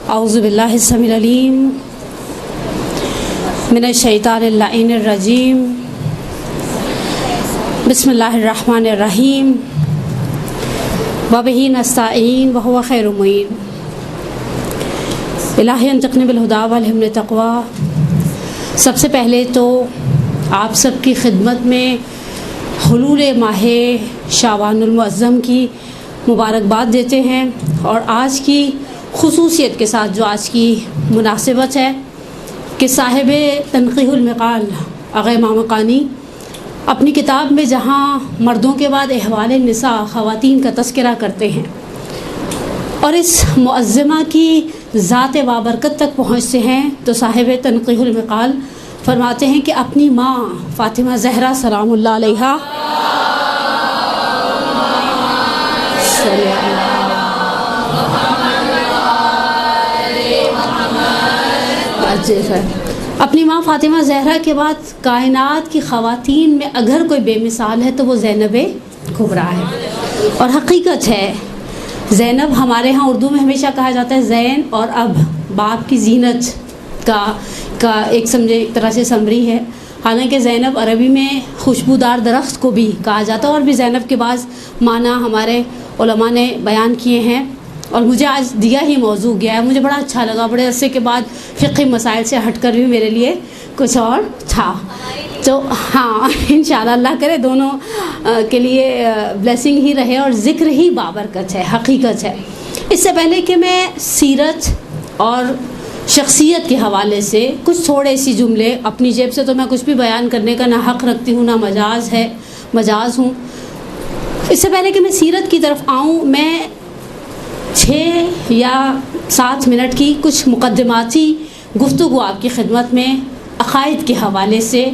اعوذ باللہ السمیع العلیم من الشیطان اللعین الرجیم بسم اللہ الرحمن الرحیم وبہ نستعین وہو خیر معین الہی انطقنی بالہدی والہمنی التقوی۔ سب سے پہلے تو آپ سب کی خدمت میں حلول ماہ شعبان المعظم کی مبارکباد دیتے ہیں، اور آج کی خصوصیت کے ساتھ جو آج کی مناسبت ہے کہ صاحب تنقیح المقال آغا امام قانی اپنی کتاب میں جہاں مردوں کے بعد احوال النساء خواتین کا تذکرہ کرتے ہیں اور اس معظمہ کی ذات بابرکت تک پہنچتے ہیں، تو صاحب تنقیح المقال فرماتے ہیں کہ اپنی ماں فاطمہ زہرا سلام اللہ علیہا اپنی ماں فاطمہ زہرا کے بعد کائنات کی خواتین میں اگر کوئی بے مثال ہے تو وہ زینب کبریٰ ہے، اور حقیقت ہے زینب ہمارے ہاں اردو میں ہمیشہ کہا جاتا ہے زین اور اب باپ کی زینت کا ایک سمجھے ایک طرح سے سمری ہے، حالانکہ زینب عربی میں خوشبودار درخت کو بھی کہا جاتا ہے، اور بھی زینب کے بعض معنی ہمارے علماء نے بیان کیے ہیں، اور مجھے آج دیا ہی موضوع گیا ہے، مجھے بڑا اچھا لگا، بڑے عرصے کے بعد فقہی مسائل سے ہٹ کر بھی میرے لیے کچھ اور تھا، تو ہاں انشاءاللہ اللہ کرے دونوں کے لیے بلیسنگ ہی رہے اور ذکر ہی بابرکت ہے، حقیقت ہے۔ اس سے پہلے کہ میں سیرت اور شخصیت کے حوالے سے کچھ تھوڑے سی جملے، اپنی جیب سے تو میں کچھ بھی بیان کرنے کا نہ حق رکھتی ہوں نہ مجاز ہوں، اس سے پہلے کہ میں سیرت کی طرف آؤں، میں 6 یا 7 منٹ کی کچھ مقدماتی گفتگو آپ کی خدمت میں عقائد کے حوالے سے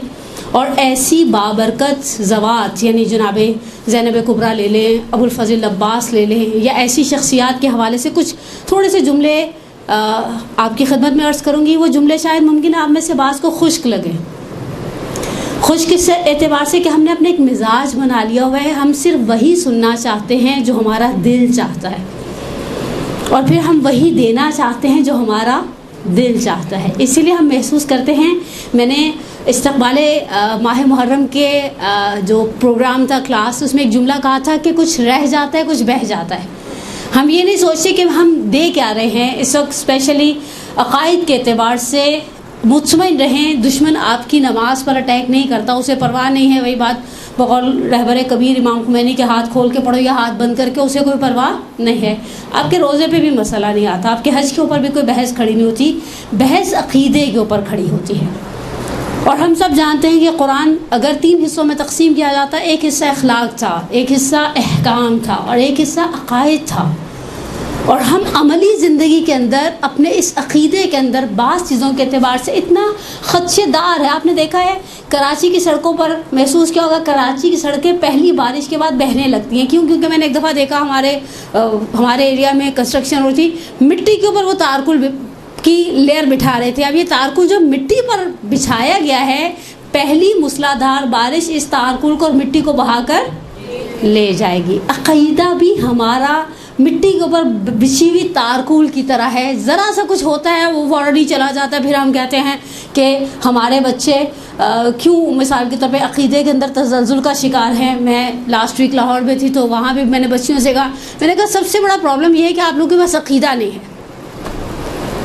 اور ایسی بابرکت ذوات، یعنی جناب زینب کبریٰ لے لیں، ابو الفضل عباس لے لیں، یا ایسی شخصیات کے حوالے سے کچھ تھوڑے سے جملے آپ کی خدمت میں عرض کروں گی۔ وہ جملے شاید ممکن ہے آپ میں سے بعض کو خشک لگیں، خشک اس اعتبار سے کہ ہم نے اپنے ایک مزاج بنا لیا ہوا ہے، ہم صرف وہی سننا چاہتے ہیں جو ہمارا دل چاہتا ہے، اور پھر ہم وہی دینا چاہتے ہیں جو ہمارا دل چاہتا ہے، اسی لیے ہم محسوس کرتے ہیں۔ میں نے استقبال ماہ محرم کے جو پروگرام تھا کلاس، اس میں ایک جملہ کہا تھا کہ کچھ رہ جاتا ہے کچھ بہہ جاتا ہے، ہم یہ نہیں سوچتے کہ ہم دے کیا رہے ہیں۔ اس وقت اسپیشلی عقائد کے اعتبار سے مطمئن رہیں، دشمن آپ کی نماز پر اٹیک نہیں کرتا، اسے پرواہ نہیں ہے، وہی بات بقول رہبر کبیر امام خمینی کے ہاتھ کھول کے پڑھو یا ہاتھ بند کر کے، اسے کوئی پرواہ نہیں ہے۔ آپ کے روزے پہ بھی مسئلہ نہیں آتا، آپ کے حج کے اوپر بھی کوئی بحث کھڑی نہیں ہوتی، بحث عقیدے کے اوپر کھڑی ہوتی ہے۔ اور ہم سب جانتے ہیں کہ قرآن اگر 3 حصوں میں تقسیم کیا جاتا ہے، ایک حصہ اخلاق تھا، ایک حصہ احکام تھا، اور ایک حصہ عقائد تھا، اور ہم عملی زندگی کے اندر اپنے اس عقیدے کے اندر بعض چیزوں کے اعتبار سے اتنا خدشے دار ہے۔ آپ نے دیکھا ہے کراچی کی سڑکوں پر محسوس کیا ہوگا، کراچی کی سڑکیں پہلی بارش کے بعد بہنے لگتی ہیں، کیونکہ میں نے ایک دفعہ دیکھا ہمارے ایریا میں کنسٹرکشن ہوتی، مٹی کے اوپر وہ تارکل کی لیئر بٹھا رہے تھے۔ اب یہ تارکل جو مٹی پر بچھایا گیا ہے، پہلی موسلادھار بارش اس تارکل کو اور مٹی کو بہا کر لے جائے گی۔ عقیدہ بھی ہمارا مٹی کے اوپر بچھی ہوئی تارکول کی طرح ہے، ذرا سا کچھ ہوتا ہے وہ فوراً چلا جاتا ہے، پھر ہم کہتے ہیں کہ ہمارے بچے کیوں مثال کے طور پہ عقیدے کے اندر تزلزل کا شکار ہیں۔ میں لاسٹ ویک لاہور میں تھی تو وہاں بھی میں نے بچیوں سے کہا، میں نے کہا سب سے بڑا پرابلم یہ ہے کہ آپ لوگوں کے پاس عقیدہ نہیں ہے،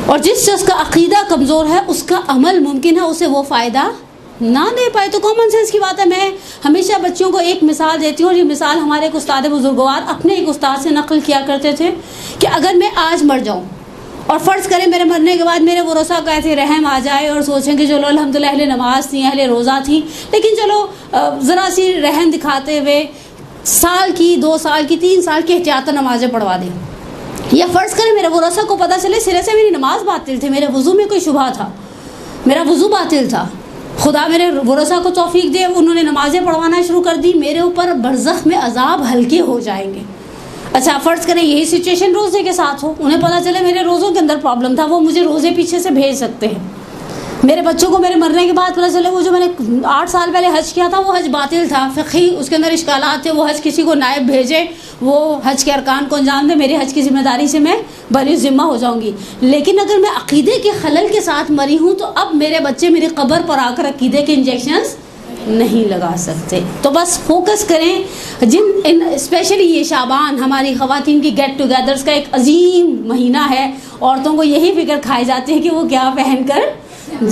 اور جس شخص کا عقیدہ کمزور ہے اس کا عمل ممکن ہے اسے وہ فائدہ نہ دے پائے۔ تو کامن سینس کی بات ہے، میں ہمیشہ بچوں کو ایک مثال دیتی ہوں، اور یہ مثال ہمارے ایک استاد بزرگوار اپنے ایک استاد سے نقل کیا کرتے تھے کہ اگر میں آج مر جاؤں اور فرض کریں میرے مرنے کے بعد میرے ورثاء کا ایسے رحم آ جائے اور سوچیں کہ چلو الحمدللہ اہل نماز تھیں، اہل روزہ تھیں، لیکن چلو ذرا سی رحم دکھاتے ہوئے سال کی 2 سال کی 3 سال کی احتیاطاً نمازیں پڑھوا دیں، یا فرض کریں میرے ورثاء کو پتہ چلے سرے سے میری نماز باطل تھی، میرے وضو میں کوئی شبہ تھا، میرا وضو باطل تھا، خدا میرے ورثاء کو توفیق دے، انہوں نے نمازیں پڑھوانا شروع کر دی، میرے اوپر برزخ میں عذاب ہلکے ہو جائیں گے۔ اچھا فرض کریں یہی سچویشن روزے کے ساتھ ہو، انہیں پتہ چلے میرے روزوں کے اندر پرابلم تھا، وہ مجھے روزے پیچھے سے بھیج سکتے ہیں، میرے بچوں کو میرے مرنے کے بعد پتہ چلے وہ جو میں نے 8 سال پہلے حج کیا تھا وہ حج باطل تھا، فقہی اس کے اندر اشکالات تھے، وہ حج کسی کو نائب بھیجے، وہ حج کے ارکان کو انجام دے، میری حج کی ذمہ داری سے میں بری ذمہ ہو جاؤں گی. لیکن اگر میں عقیدے کے خلل کے ساتھ مری ہوں تو اب میرے بچے میری قبر پر آ کر عقیدے کے انجیکشنز نہیں لگا سکتے. تو بس فوکس کریں. اسپیشلی یہ شعبان ہماری خواتین کی گیٹ ٹوگیدرز کا ایک عظیم مہینہ ہے. عورتوں کو یہی فکر کھائی جاتی ہے کہ وہ کیا پہن کر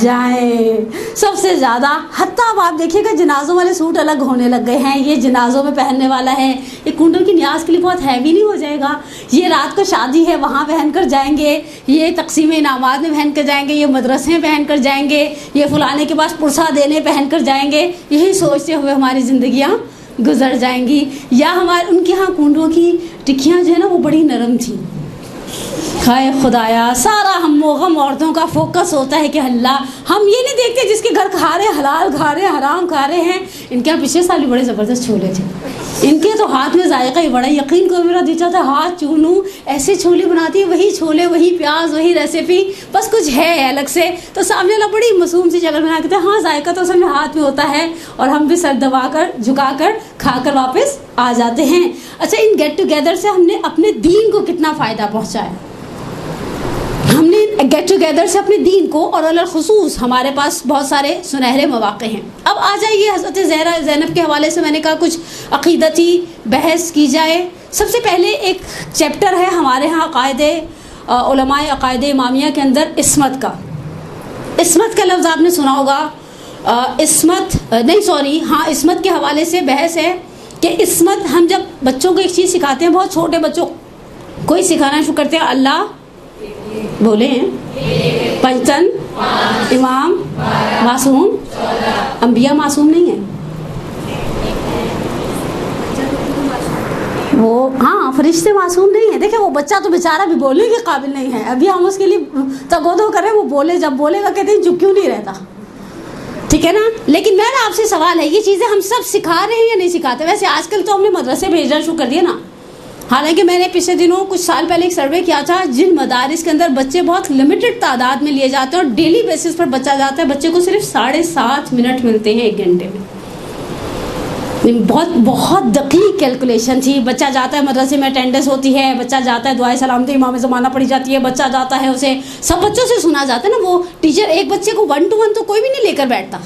جائیں سب سے زیادہ. حتیٰ اب آپ دیکھیے گا جنازوں والے سوٹ الگ ہونے لگ گئے ہیں، یہ جنازوں میں پہننے والا ہے، یہ کنڈل کی نیاز کے لیے بہت ہیوی نہیں ہو جائے گا، یہ رات کو شادی ہے وہاں پہن کر جائیں گے، یہ تقسیم انعامات میں پہن کر جائیں گے، یہ مدرسے میں پہن کر جائیں گے، یہ فلانے کے پاس پرسہ دینے پہن کر جائیں گے. یہی سوچتے ہوئے ہماری زندگیاں گزر جائیں گی. یا ہمارے ان کے ہاں کنڈوں کی ٹکیاں جو ہے نا وہ بڑی نرم تھیں. ہائے خدایا، سارا ہم و غم عورتوں کا فوکس ہوتا ہے کہ اللہ ہم یہ نہیں دیکھتے جس کے گھر کھا رہے حلال کھا رہے حرام کھا رہے ہیں. ان کے پچھلے سال بھی بڑے زبردست چھولے تھے، ان کے تو ہاتھ میں ذائقہ ہی بڑا. یقین کو میرا دل چاہتا ہے ہاتھ چونوں، ایسے چھولے بناتی ہے، وہی چھولے وہی پیاز وہی ریسیپی، بس کچھ ہے الگ سے. تو سامنے والا بڑی معصوم سی شکل بنا کے ہاں ذائقہ تو اصل میں ہاتھ میں ہوتا ہے، اور ہم بھی سر دبا کر جھکا کر کھا کر واپس آ جاتے ہیں. اچھا، ان گیٹ ٹوگیدر سے ہم نے اپنے دین کو کتنا فائدہ پہنچایا؟ ہم نے گیٹ ٹوگیدر سے اپنے دین کو، اور الخصوص ہمارے پاس بہت سارے سنہرے مواقع ہیں. اب آ جائیے حضرت زینب کے حوالے سے میں نے کہا کچھ عقیدتی بحث کی جائے. سب سے پہلے ایک چیپٹر ہے ہمارے ہاں عقائد علماء عقائد امامیہ کے اندر عصمت کا. عصمت کا لفظ آپ نے سنا ہوگا. عصمت کے حوالے سے بحث ہے کہ عصمت ہم جب بچوں کو ایک چیز سکھاتے ہیں، بہت چھوٹے بچوں کو ہی سکھانا شروع کرتے ہیں. اللہ بولے ہیں، پنجتن، امام، معصوم. انبیاء معصوم نہیں ہیں. وہ ہاں فرشتے معصوم نہیں ہیں. دیکھیں وہ بچہ تو بیچارہ بھی بولنے کے قابل نہیں ہے، ابھی ہم اس کے لیے تگودو کریں، وہ بولے، جب بولے گا کہتے ہیں چپ کیوں نہیں رہتا. ٹھیک ہے نا. لیکن میرا آپ سے سوال ہے، یہ چیزیں ہم سب سکھا رہے ہیں یا نہیں سکھاتے؟ ویسے آج کل تو ہم نے مدرسے بھیجنا شروع کر دیا نا. حالانکہ میں نے پچھلے دنوں کچھ سال پہلے ایک سروے کیا تھا، جن مدارس کے اندر بچے بہت لمیٹڈ تعداد میں لیے جاتے ہیں اور ڈیلی بیسس پر بچہ جاتا ہے، بچے کو صرف 7.5 منٹ ملتے ہیں 1 گھنٹے میں. بہت دقیق کیلکولیشن تھی. بچہ جاتا ہے مدرسے میں، اٹینڈنس ہوتی ہے، بچہ جاتا ہے، دعائے سلامتی امام زمانہ پڑھی جاتی ہے، بچہ جاتا ہے، اسے سب بچوں سے سنا جاتا ہے نا. وہ ٹیچر ایک بچے کو 1 to 1 تو کوئی بھی نہیں لے کر بیٹھتا.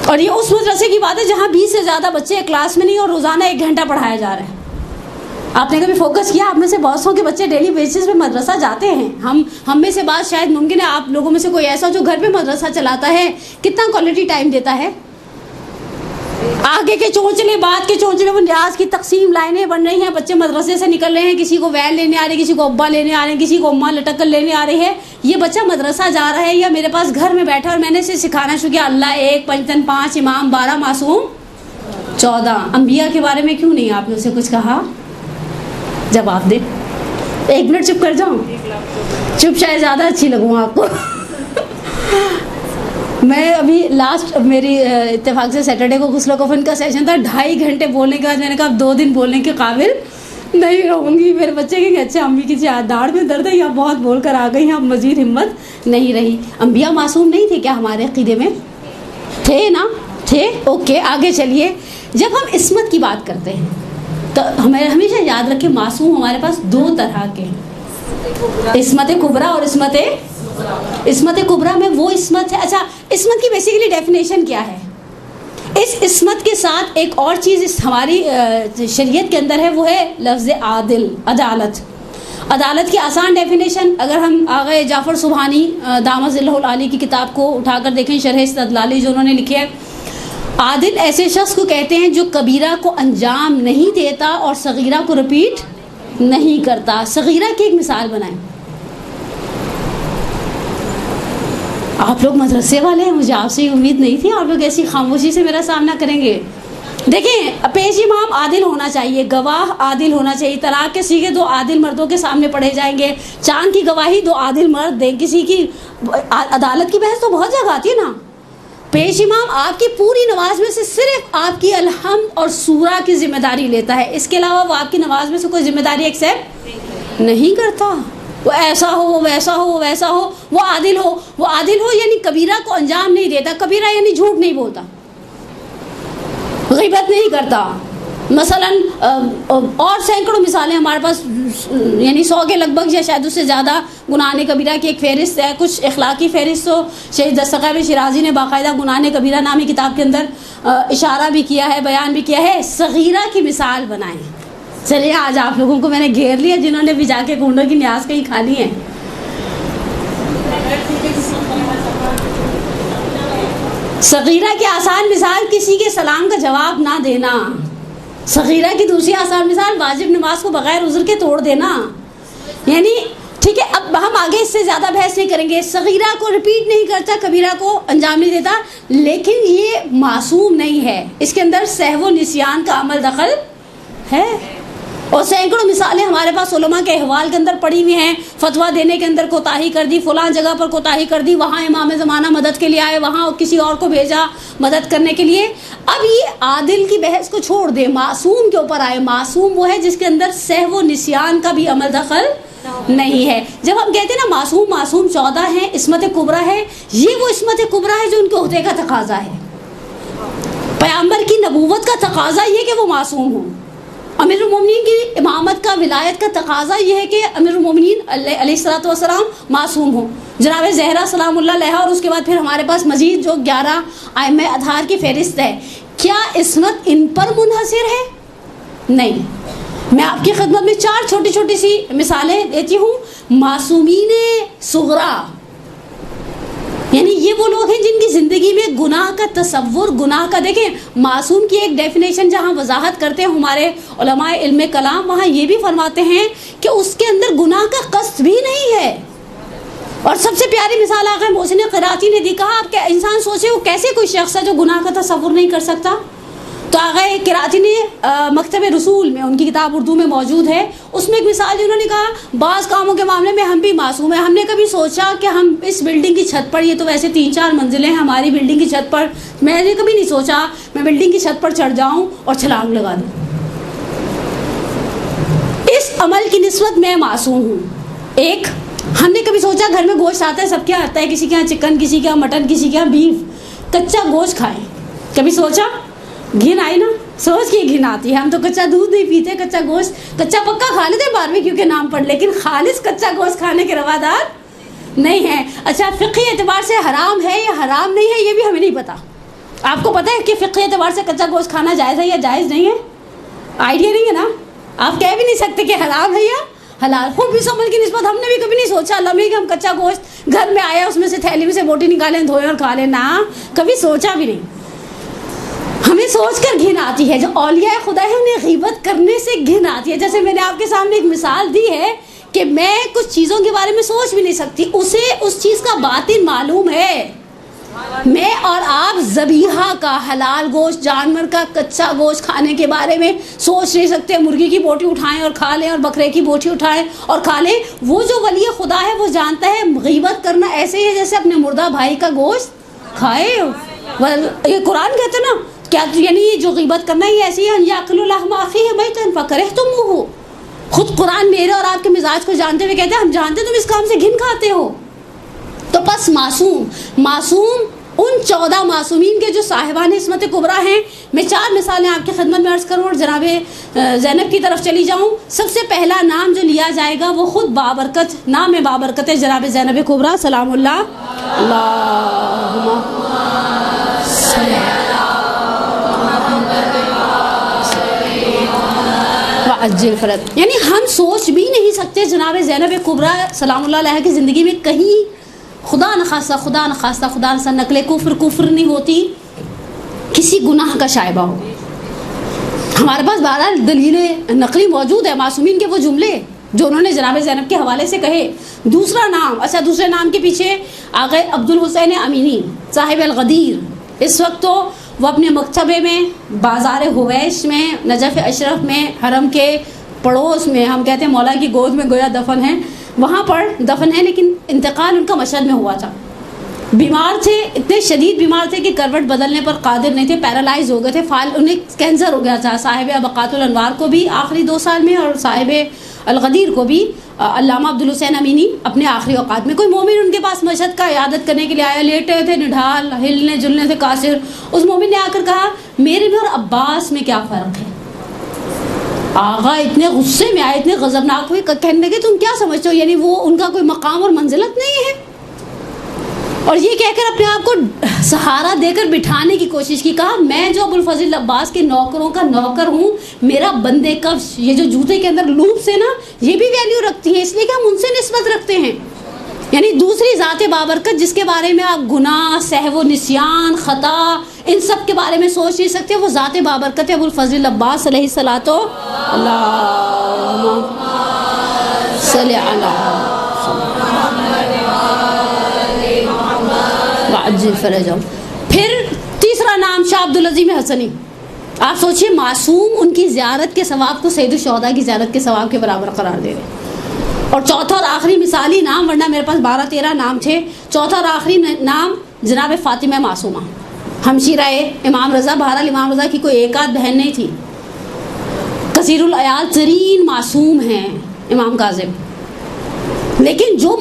اور یہ اس مدرسے کی بات ہے جہاں 20 سے زیادہ بچے کلاس میں نہیں اور روزانہ 1 گھنٹہ پڑھایا جا رہا ہے. آپ نے کبھی فوکس کیا؟ آپ میں سے بہت سو کے بچے ڈیلی بیسس پہ مدرسہ جاتے ہیں. ہم میں سے بات شاید ممکن ہے آپ لوگوں میں سے کوئی ایسا جو گھر پہ مدرسہ چلاتا ہے، کتنا کوالٹی ٹائم دیتا ہے؟ آگے کے چونچلے، بعد کے چونچلے، وہ نیاز کی تقسیم، لائنیں بن رہی ہیں، بچے مدرسے سے نکل رہے ہیں، کسی کو وین لینے آ رہی ہے، کسی کو ابا لینے آ رہے ہیں، کسی کو اماں لٹک کر لینے آ رہی ہے. یہ بچہ مدرسہ جا رہا ہے یا میرے پاس گھر میں بیٹھا اور میں نے اسے سکھانا شروع کیا اللہ 1، پنجتن 5، امام 12، معصوم 14. انبیاء کے بارے میں کیوں نہیں آپ نے اسے کچھ کہا؟ جواب دے. 1 منٹ چپ کر جاؤں؟ چپ شاید زیادہ اچھی لگوں آپ کو. میں ابھی لاسٹ میری اتفاق سے سیٹرڈے کو غسل و کفن کا سیشن تھا. 2.5 گھنٹے بولنے کے بعد میں نے کہا اب 2 دن بولنے کے قابل نہیں رہوں گی. میرے بچے کہ اچھا امی کی داڑھ میں درد ہے یا بہت بول کر آ گئی ہیں، اب مزید ہمت نہیں رہی. انبیاء معصوم نہیں تھے کیا؟ ہمارے عقیدے میں تھے نا؟ تھے. اوکے آگے چلیے. جب ہم عصمت کی بات کرتے ہیں تو ہمیں ہمیشہ یاد رکھیں معصوم ہمارے پاس 2 طرح کے ہیں، عصمت کبریٰ اور عصمت کبریٰ میں وہ عصمت ہے. اچھا، عصمت کی بیسیکلی ڈیفینیشن کیا ہے؟ اس عصمت کے ساتھ ایک اور چیز اس ہماری شریعت کے اندر ہے، وہ ہے لفظ عادل، عدالت. عدالت کی آسان ڈیفینیشن اگر ہم آغا جعفر سبحانی دامت ظلہ العالی کی کتاب کو اٹھا کر دیکھیں، شرح استدلالی جو انہوں نے لکھی ہے، عادل ایسے شخص کو کہتے ہیں جو کبیرہ کو انجام نہیں دیتا اور صغیرہ کو رپیٹ نہیں کرتا. صغیرہ کی ایک مثال بنائیں. آپ لوگ مدرسے والے ہیں، مجھے آپ سے امید نہیں تھی آپ لوگ ایسی خاموشی سے میرا سامنا کریں گے. دیکھیں، پیش امام عادل ہونا چاہیے، گواہ عادل ہونا چاہیے. طلاق کے سیغے 2 عادل مردوں کے سامنے پڑھے جائیں گے. چاند کی گواہی 2 عادل مرد دیں. کسی کی عدالت کی بحث تو بہت جگہ آتی ہے نا. پیش امام آپ کی پوری نماز میں سے صرف آپ کی الحمد اور سورہ کی ذمہ داری لیتا ہے، اس کے علاوہ وہ آپ کی نماز میں سے کوئی ذمہ داری ایکسیپٹ نہیں کرتا. وہ ایسا ہو، وہ ویسا ہو، وہ ویسا ہو، وہ عادل ہو، وہ عادل ہو یعنی کبیرہ کو انجام نہیں دیتا، کبیرہ یعنی جھوٹ نہیں بولتا، غیبت نہیں کرتا، مثلا اور سینکڑوں مثالیں ہمارے پاس، یعنی 100 کے لگ بھگ یا شاید اس سے زیادہ گناہ کبیرہ کی ایک فہرست ہے، کچھ اخلاقی فہرست ہو. شہید دستگیر شیرازی نے باقاعدہ گناہ کبیرہ نامی کتاب کے اندر اشارہ بھی کیا ہے، بیان بھی کیا ہے. صغیرہ کی مثال بنائیں. چلیے آج آپ لوگوں کو میں نے گھیر لیا جنہوں نے بھی جا کے کنڈوں کی نیاز کہیں کھانی ہے. صغیرہ کی آسان مثال کسی کے سلام کا جواب نہ دینا. صغیرہ کی دوسری آسان مثال واجب نماز کو بغیر عذر کے توڑ دینا. یعنی ٹھیک ہے، اب ہم آگے اس سے زیادہ بحث نہیں کریں گے. صغیرہ کو ریپیٹ نہیں کرتا، کبیرہ کو انجام نہیں دیتا، لیکن یہ معصوم نہیں ہے، اس کے اندر سہو و نسیان کا عمل دخل ہے. اور سینکڑوں مثالیں ہمارے پاس علماء کے احوال کے اندر پڑی ہوئی ہیں. فتویٰ دینے کے اندر کوتاہی کر دی، فلاں جگہ پر کوتاہی کر دی، وہاں امام زمانہ مدد کے لیے آئے، وہاں کسی اور کو بھیجا مدد کرنے کے لیے. اب یہ عادل کی بحث کو چھوڑ دے، معصوم کے اوپر آئے. معصوم وہ ہے جس کے اندر سہو و نسیان کا بھی عمل دخل نہیں ہے. جب ہم کہتے ہیں نا معصوم 14 ہیں، عصمت کبریٰ ہے، یہ وہ عصمت کبریٰ ہے جو ان کے عہدے کا تقاضا ہے. پیغمبر کی نبوت کا تقاضا یہ کہ وہ معصوم ہوں. امیر المومنین کی امامت کا، ولایت کا تقاضا یہ ہے کہ امیر المومنین علیہ الصلوۃ والسلام معصوم ہوں. جناب زہرا سلام اللہ علیہا، اور اس کے بعد پھر ہمارے پاس مزید جو 11 ائمہ اطہار کی فہرست ہے. کیا عصمت ان پر منحصر ہے؟ نہیں. میں آپ کی خدمت میں 4 چھوٹی چھوٹی سی مثالیں دیتی ہوں. معصومین صغرا یعنی یہ وہ لوگ ہیں جن کی زندگی میں گناہ کا تصور، گناہ کا، دیکھیں معصوم کی ایک ڈیفینیشن جہاں وضاحت کرتے ہیں ہمارے علماء علم کلام، وہاں یہ بھی فرماتے ہیں کہ اس کے اندر گناہ کا قصد بھی نہیں ہے. اور سب سے پیاری مثال آقا محسن قراتی نے دی. کہا آپ انسان سوچے وہ کیسے کوئی شخص ہے جو گناہ کا تصور نہیں کر سکتا. تو آقا قراتی نے مکتب رسول میں، ان کی کتاب اردو میں موجود ہے، اس میں ایک مثال دی. انہوں نے کہا بعض کاموں کے معاملے میں ہم بھی معصوم ہیں. ہم نے کبھی سوچا کہ ہم اس بلڈنگ کی چھت پر، یہ تو ویسے 3-4 منزلیں ہیں ہماری بلڈنگ کی چھت پر، میں نے کبھی نہیں سوچا میں بلڈنگ کی چھت پر چڑھ جاؤں اور چھلانگ لگا دوں. اس عمل کی نسبت میں معصوم ہوں. ایک، ہم نے کبھی سوچا گھر میں گوشت آتا ہے، سب کے آتا ہے، کسی کے یہاں چکن، کسی کے یہاں مٹن، کسی کے یہاں بیف، کچا گوشت کھائیں. کبھی سوچا؟ گھن آئی نا، سوچ کے گھن آتی ہے. ہم تو کچا دودھ نہیں پیتے، کچا گوشت، کچا پکا کھا لیتے باربیکیو کے نام پر، لیکن خالص کچا گوشت کھانے کے روادار نہیں ہیں. اچھا فقہی اعتبار سے حرام ہے یا حرام نہیں ہے یہ بھی ہمیں نہیں پتا. آپ کو پتہ ہے کہ فقہی اعتبار سے کچا گوشت کھانا جائز ہے یا جائز نہیں ہے؟ آئیڈیا نہیں ہے نا. آپ کہہ بھی نہیں سکتے کہ حرام ہے یا حلال. خود بھی سمجھ کی نسبت ہم نے بھی کبھی نہیں سوچا لمحے کہ ہم کچا گوشت گھر میں آیا اس میں سے تھیلی میں سے بوٹی نکالیں، دھوئیں اور کھا لیں. نہ، کبھی سوچا بھی نہیں. ہمیں سوچ کر گھن آتی ہے. جو اولیاء خدا ہے انہیں غیبت کرنے سے گھن آتی ہے. جیسے میں نے آپ کے سامنے ایک مثال دی ہے کہ میں کچھ چیزوں کے بارے میں سوچ بھی نہیں سکتی، اسے اس چیز کا باطن معلوم ہے. میں اور آپ ذبیحہ کا، حلال گوشت، جانور کا کچا گوشت کھانے کے بارے میں سوچ نہیں سکتے. مرغی کی بوٹی اٹھائیں اور کھا لیں، اور بکرے کی بوٹی اٹھائیں اور کھا لیں. وہ جو ولی خدا ہے وہ جانتا ہے غیبت کرنا ایسے ہی ہے جیسے اپنے مردہ بھائی کا گوشت کھائے. یہ قرآن کہتے نا کیا، یعنی جو غیبت کرنا یہ ایسی ہے، یاکل لحم اخیہ میتا فکرہتموہ. خود قرآن میرے اور آپ کے مزاج کو جانتے ہوئے کہتے ہیں ہم جانتے تم اس کام سے گھن کھاتے ہو. تو پس معصوم ان 14 معصومین کے جو صاحبان عصمت کبریٰ ہیں. میں 4 مثالیں آپ کی خدمت میں عرض کروں اور جناب زینب کی طرف چلی جاؤں. سب سے پہلا نام جو لیا جائے گا وہ خود بابرکت، نام بابرکت ہے جناب زینب کبریٰ سلام اللہ. اللہم صلی وعجل فرج. یعنی ہم سوچ بھی نہیں سکتے جناب زینب کبریٰ سلام اللہ علیہ کی زندگی میں کہیں خدا نخواستہ نقل کفر نہیں ہوتی، کسی گناہ کا شائبہ ہو. ہمارے پاس بہرحال دلیلیں نقلی موجود ہے، معصومین کے وہ جملے جو انہوں نے جناب زینب کے حوالے سے کہے. دوسرا نام، اچھا دوسرے نام کے پیچھے آگے عبدالحسین امینی صاحب الغدیر. اس وقت تو وہ اپنے مکتبے میں، بازار حویش میں، نجف اشرف میں، حرم کے پڑوس میں، ہم کہتے ہیں مولا کی گود میں گویا دفن ہیں، وہاں پر دفن ہے. لیکن انتقال ان کا مشہد میں ہوا تھا. بیمار تھے، اتنے شدید بیمار تھے کہ کروٹ بدلنے پر قادر نہیں تھے، پیرالائز ہو گئے تھے. انہیں کینسر ہو گیا تھا. صاحب بقات الانوار کو بھی آخری 2 سال میں، اور صاحب الغدیر کو بھی علامہ عبدالحسین امینی اپنے آخری اوقات میں، کوئی مومن ان کے پاس مشہد کا عیادت کرنے کے لیے آیا، لیٹے تھے نڈھال، ہلنے جلنے سے قاصر. اس مومن نے آ کر کہا میرے میں اور عباس میں کیا فرق ہے؟ آغا اتنے غصے میں آئے، اتنے غضبناک ہوئے، کہنے لگے تم کیا سمجھتے ہو، یعنی وہ ان کا کوئی مقام اور منزلت نہیں ہے؟ اور یہ کہہ کر اپنے آپ کو سہارا دے کر بٹھانے کی کوشش کی. کہا میں جو ابوالفضل عباس کے نوکروں کا نوکر ہوں، میرا بندے کفش یہ جو جوتے کے اندر لوپس ہے نا، یہ بھی ویلیو رکھتی ہے، اس لیے کہ ہم ان سے نسبت رکھتے ہیں. یعنی دوسری ذات بابرکت جس کے بارے میں آپ گناہ، سہو و نسیان، خطا، ان سب کے بارے میں سوچ نہیں سکتے، وہ ذات بابرکت ہے ابوالفضل عباس علیہ الصلوۃ اللہم صلی علی وعجل فرجہم. پھر تیسرا نام شاہ عبدالعظیم حسنی. آپ سوچئے معصوم ان کی زیارت کے ثواب کو سید الشہداء کی زیارت کے ثواب کے برابر قرار دے رہے. اور چوتھا اور آخری مثالی نام، ورنہ میرے پاس 12-13 نام تھے، چوتھا اور آخری نام جناب فاطمہ معصومہ، ہمشیرہ امام رضا. بہرحال امام رضا کی کوئی ایک آدھ بہن نہیں تھی، کثیر العیال ترین معصوم ہیں امام کاظم. لیکن جو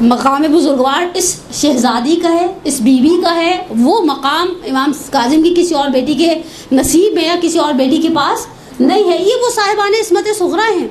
مقام بزرگوار اس شہزادی کا ہے، اس بیوی کا ہے، وہ مقام امام کاظم کی کسی اور بیٹی کے نصیب میں یا کسی اور بیٹی کے پاس نہیں ہے. یہ وہ صاحبان عصمت صغریٰ ہیں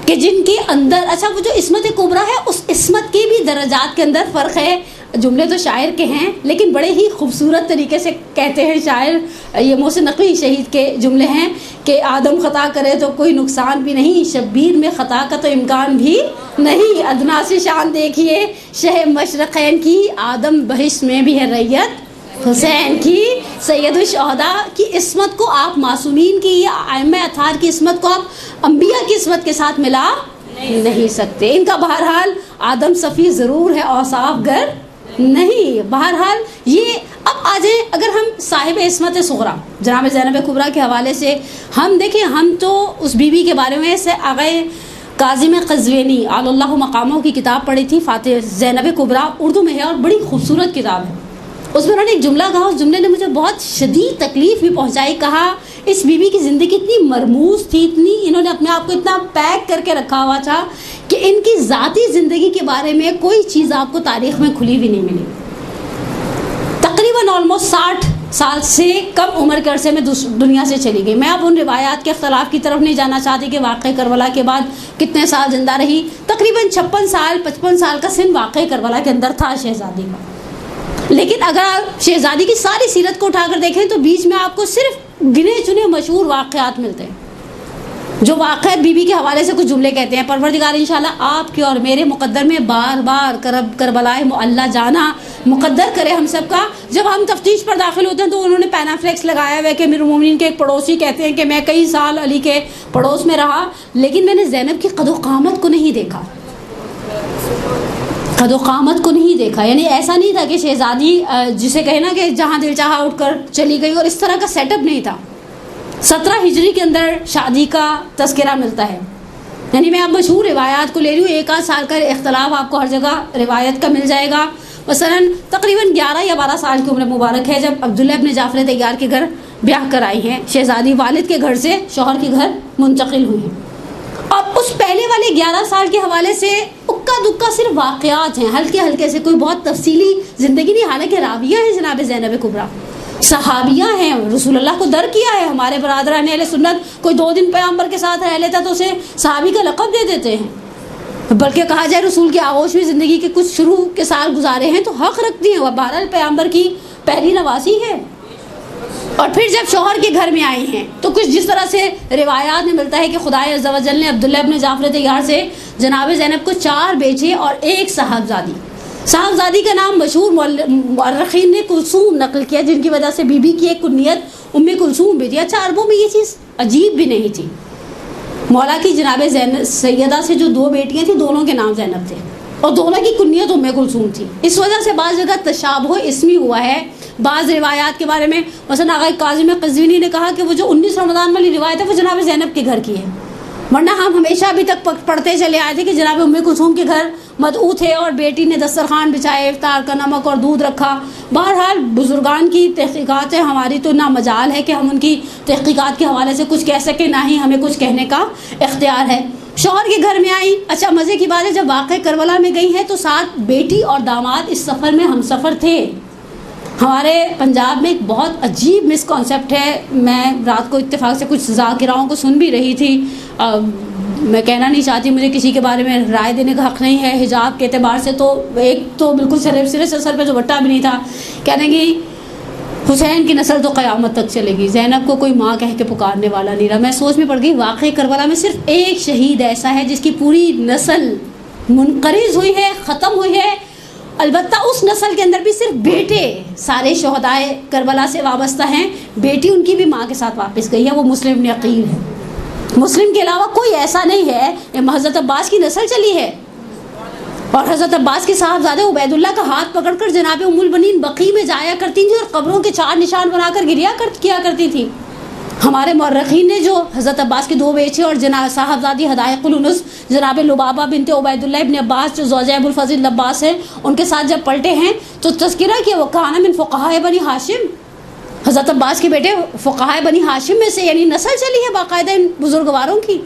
کہ جن کے اندر، اچھا وہ جو عصمت کبریٰ ہے، اس عصمت کے بھی درجات کے اندر فرق ہے. جملے تو شاعر کے ہیں لیکن بڑے ہی خوبصورت طریقے سے کہتے ہیں شاعر، یہ محسن نقوی شہید کے جملے ہیں کہ آدم خطا کرے تو کوئی نقصان بھی نہیں، شبیر میں خطا کا تو امکان بھی نہیں. ادنا سے شان دیکھیے شہ مشرقین کی، آدم بہشت میں بھی ہے ریت حسین کی. سید الشہداء کی عصمت کو آپ معصومین کی یا ائمہ اطہار کی عصمت کو آپ انبیاء کی عصمت کے ساتھ ملا نہیں سکتے. ان کا بہرحال آدم صفی ضرور ہے، اوصاف گر نہیں. بہرحال یہ اب آ جائیں، اگر ہم صاحب عصمت صغریٰ جناب زینب کبریٰ کے حوالے سے ہم دیکھیں، ہم تو اس بیوی کے بارے میں سے آغا کاظم قزوینی علی اللہ مقاموں کی کتاب پڑھی تھی، فاتح زینب کبریٰ اردو میں ہے اور بڑی خوبصورت کتاب ہے. اس میں انہوں نے ایک جملہ کہا، اس جملے نے مجھے بہت شدید تکلیف بھی پہنچائی. کہا اس بیوی کی زندگی اتنی مرموز تھی، اتنی انہوں نے اپنے آپ کو اتنا پیک کر کے رکھا ہوا تھا کہ ان کی ذاتی زندگی کے بارے میں کوئی چیز آپ کو تاریخ میں کھلی بھی نہیں ملی. تقریباً آلموسٹ 60 سال سے کم عمر کے عرصے میں دنیا سے چلی گئی. میں اب ان روایات کے اختلاف کی طرف نہیں جانا چاہتی کہ واقعہ کربلا کے بعد کتنے سال زندہ رہی. تقریباً 56 سال 55 سال کا سن واقعہ کربلا کے اندر تھا شہزادی کا. لیکن اگر آپ شہزادی کی ساری سیرت کو اٹھا کر دیکھیں تو بیچ میں آپ کو صرف گنے چنے مشہور واقعات ملتے ہیں. جو واقعات بی بی کے حوالے سے کچھ جملے کہتے ہیں. پروردگار انشاءاللہ آپ کے اور میرے مقدر میں بار بار کربلائے معلیٰ جانا مقدر کرے ہم سب کا. جب ہم تفتیش پر داخل ہوتے ہیں تو انہوں نے پینافلیکس لگایا ہوا ہے کہ امیر المومنین کے ایک پڑوسی کہتے ہیں کہ میں کئی سال علی کے پڑوس میں رہا لیکن میں نے زینب کی قد و قامت کو نہیں دیکھا، قد و قامت کو نہیں دیکھا. یعنی ایسا نہیں تھا کہ شہزادی جسے کہے نا کہ جہاں دل چاہا اٹھ کر چلی گئی، اور اس طرح کا سیٹ اپ نہیں تھا. 17 ہجری کے اندر شادی کا تذکرہ ملتا ہے. یعنی میں اب مشہور روایات کو لے رہی ہوں، ایک آدھ سال کا اختلاف آپ کو ہر جگہ روایت کا مل جائے گا. مثلاً تقریباً 11 یا 12 سال کی عمر مبارک ہے جب عبداللہ ابن جعفر طیار کے گھر بیاہ کر آئی ہیں. شہزادی والد کے گھر سے شوہر کے گھر منتقل ہوئی ہیں. اب اس پہلے والے 11 سال کے حوالے سے اکا دکا صرف واقعات ہیں، ہلکے ہلکے سے، کوئی بہت تفصیلی زندگی نہیں. حالانکہ راویہ ہیں جناب زینب کبریٰ، صحابیہ ہیں، رسول اللہ کو در کیا ہے. ہمارے برادران اہل سنت کوئی 2 دن پیغمبر کے ساتھ رہ لیتا تو اسے صحابی کا لقب دے دیتے ہیں. بلکہ کہا جائے رسول کی آغوش میں زندگی کے کچھ شروع کے سال گزارے ہیں تو حق رکھتی ہیں، وہ بہرحال پیغمبر کی پہلی نواسی ہے. اور پھر جب شوہر کے گھر میں آئی ہیں تو کچھ جس طرح سے روایات میں ملتا ہے کہ خدائے عز و جل نے عبداللہ ابن جعفر طیار سے جناب زینب کو 4 بیٹے اور 1 صاحبزادی کا نام مشہور مورخین نے کلثوم نقل کیا، جن کی وجہ سے بی بی کی ایک کنیت ام کلثوم بھی تھی. اچھا عربوں میں یہ چیز عجیب بھی نہیں تھی. مولا کی جناب سیدہ سے جو 2 بیٹیاں تھیں دونوں کے نام زینب تھے اور دونوں کی کنیت ام کلثوم تھی. اس وجہ سے بعض جگہ تشابہ اسمی ہوا ہے. بعض روایات کے بارے میں مثلا آغا کاظم قزوینی نے کہا کہ وہ جو 19 رمضان والی روایت ہے وہ جناب زینب کے گھر کی ہے، ورنہ ہم ہمیشہ ابھی تک پڑھتے چلے آئے تھے کہ جناب ام کلثوم کے گھر مدعو تھے اور بیٹی نے دسترخوان بچھائے، افطار کا نمک اور دودھ رکھا. بہرحال بزرگان کی تحقیقات ہیں، ہماری تو نہ مجال ہے کہ ہم ان کی تحقیقات کے حوالے سے کچھ کہہ سکیں، نہ ہی ہمیں کچھ کہنے کا اختیار ہے. شوہر کے گھر میں آئیں. اچھا مزے کی بات ہے جب واقع کربلا میں گئی ہیں تو ساتھ بیٹی اور داماد اس سفر میں ہم سفر تھے. ہمارے پنجاب میں ایک بہت عجیب مس کانسیپٹ ہے. میں رات کو اتفاق سے کچھ ذاکراؤں کو سن بھی رہی تھی. میں کہنا نہیں چاہتی, مجھے کسی کے بارے میں رائے دینے کا حق نہیں ہے. حجاب کے اعتبار سے تو ایک تو بالکل سرے سے سر پہ دوپٹہ بھی نہیں تھا. کہنے کی حسین کی نسل تو قیامت تک چلے گی, زینب کو کوئی ماں کہہ کے پکارنے والا نہیں رہا. میں سوچ میں پڑ گئی واقعی کربلا میں صرف ایک شہید ایسا ہے جس کی پوری نسل منقرض ہوئی ہے, ختم ہوئی ہے. البتہ اس نسل کے اندر بھی صرف بیٹے سارے شہدائے کربلا سے وابستہ ہیں. بیٹی ان کی بھی ماں کے ساتھ واپس گئی ہے, وہ مسلم بن عقیل ہے. مسلم کے علاوہ کوئی ایسا نہیں ہے. حضرت عباس کی نسل چلی ہے اور حضرت عباس کے صاحبزادے عبید اللہ کا ہاتھ پکڑ کر جناب ام البنین بقیع میں جایا کرتی تھیں اور قبروں کے 4 نشان بنا کر کیا کرتی تھیں. ہمارے مورخین نے جو حضرت عباس کے 2 بیٹے اور جناب صاحبزادی حدائق الانس جناب لبابہ بنت عبید اللہ ابن عباس جو زوجہ ابو الفضل عباس ہیں, ان کے ساتھ جب پلٹے ہیں تو تذکرہ کیا وہ کان من فقہاء بنی ہاشم, حضرت عباس کے بیٹے فقہاء بنی ہاشم میں سے, یعنی نسل چلی ہے باقاعدہ ان بزرگواروں کی.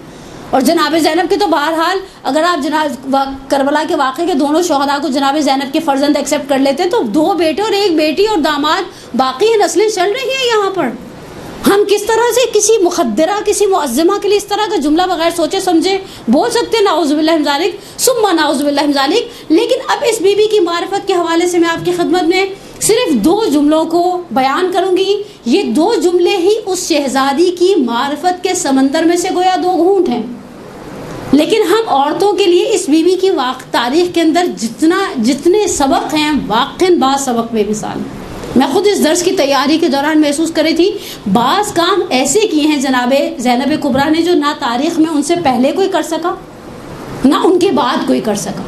اور جناب زینب کے تو بہرحال اگر آپ جناب کربلا کے واقعے کے دونوں شہداء کو جناب زینب کے فرزند ایکسیپٹ کر لیتے تو 2 بیٹے اور 1 بیٹی اور داماد باقی نسلیں چل رہی ہیں یہاں پر. ہم کس طرح سے کسی مخدرہ کسی معظمہ کے لیے اس طرح کا جملہ بغیر سوچے سمجھے بول سکتے ہیں؟ نعوذ باللہ من ذالک ثم نعوذ باللہ من ذالک. لیکن اب اس بی بی کی معرفت کے حوالے سے میں آپ کی خدمت میں صرف 2 جملوں کو بیان کروں گی. یہ 2 جملے ہی اس شہزادی کی معرفت کے سمندر میں سے گویا 2 گھونٹ ہیں. لیکن ہم عورتوں کے لیے اس بی بی کی تاریخ کے اندر جتنے سبق ہیں واقعاً بعض سبق بے مثال. میں خود اس درس کی تیاری کے دوران محسوس کر رہی تھی بعض کام ایسے کیے ہیں جناب زینب کبریٰ نے جو نہ تاریخ میں ان سے پہلے کوئی کر سکا نہ ان کے بعد کوئی کر سکا.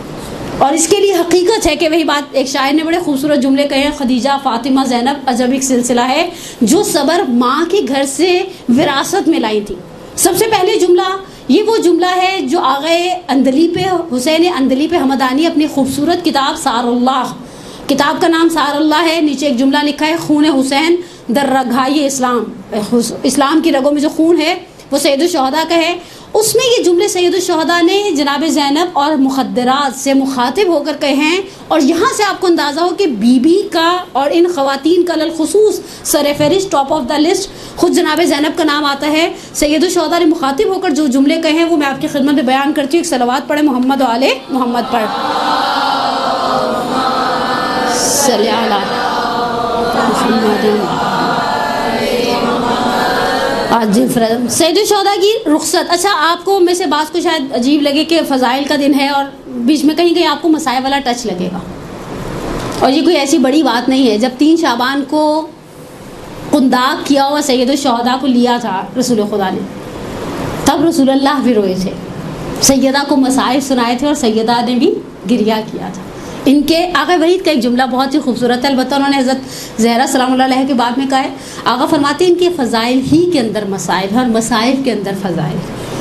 اور اس کے لیے حقیقت ہے کہ وہی بات ایک شاعر نے بڑے خوبصورت جملے کہے ہیں, خدیجہ فاطمہ زینب عجب ایک سلسلہ ہے جو صبر ماں کے گھر سے وراثت میں لائی تھی. سب سے پہلے جملہ یہ وہ جملہ ہے جو آغائے اندلیب حسین اندلیب حمدانی اپنی خوبصورت کتاب سار اللہ, کتاب کا نام سار اللہ ہے, نیچے ایک جملہ لکھا ہے خون حسین در رگھائی اسلام, اسلام کی رگوں میں جو خون ہے وہ سید الشہداء کا ہے. اس میں یہ جملے سید الشہداء نے جناب زینب اور مخدرات سے مخاطب ہو کر کہے ہیں. اور یہاں سے آپ کو اندازہ ہو کہ بی بی کا اور ان خواتین کا للخصوص سر فہرست ٹاپ آف دا لسٹ خود جناب زینب کا نام آتا ہے. سید الشہداء نے مخاطب ہو کر جو جملے کہے ہیں وہ میں آپ کی خدمت میں بیان کرتی ہوں. ایک صلوات پڑھے محمد و آل محمد پر صلی اللہ محمد. آج سید الشہداء کی رخصت. اچھا آپ کو میں سے بعض کو شاید عجیب لگے کہ فضائل کا دن ہے اور بیچ میں کہیں آپ کو مسائل والا ٹچ لگے گا, اور یہ کوئی ایسی بڑی بات نہیں ہے. جب 3 شعبان کو قنداق کیا ہوا سید الشہداء کو لیا تھا رسول خدا نے, تب رسول اللہ بھی روئے تھے, سیدہ کو مسائل سنائے تھے اور سیدہ نے بھی گریہ کیا تھا. ان کے آقا ولید کا ایک جملہ بہت ہی خوبصورت ہے, البتہ انہوں نے حضرت زہرا سلام اللہ علیہ کے بعد میں کہا ہے. آقا فرماتے ہیں ان کے فضائل ہی کے اندر مسائل ہیں اور مسائل کے اندر فضائل.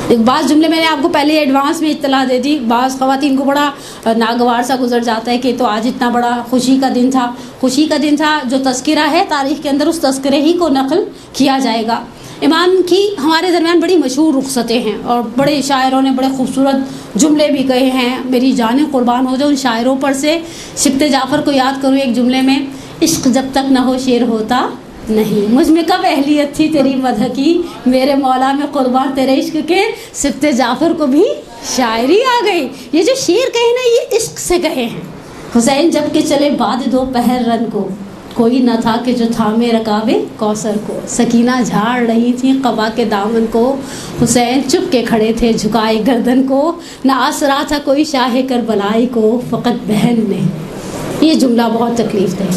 ایک بعض جملے میں نے آپ کو پہلے ایڈوانس میں اطلاع دے دی. بعض خواتین کو بڑا ناگوار سا گزر جاتا ہے کہ تو آج اتنا بڑا خوشی کا دن تھا. خوشی کا دن تھا جو تذکرہ ہے تاریخ کے اندر اس تذکرے ہی کو نقل کیا جائے گا. امام کی ہمارے درمیان بڑی مشہور رخصتیں ہیں اور بڑے شاعروں نے بڑے خوبصورت جملے بھی کہے ہیں. میری جانیں قربان ہو جاؤ ان شاعروں پر سے. سبط جعفر کو یاد کروں ایک جملے میں, عشق جب تک نہ ہو شعر ہوتا نہیں, مجھ میں کب اہلیت تھی تیری مدح کی, میرے مولا میں قربان تیرے عشق کے. سبط جعفر کو بھی شاعری آ گئی. یہ جو شعر کہے نا یہ عشق سے کہے ہیں. حسین جب کہ چلے بعد 2 رن کو, کوئی نہ تھا کہ جو تھامے رکابے کوثر کو. سکینہ جھاڑ رہی تھی قبا کے دامن کو, حسین چپ کے کھڑے تھے جھکائے گردن کو. نہ آسرا تھا کوئی شاہ کربلائی کو, فقط بہن نے, یہ جملہ بہت تکلیف دہ,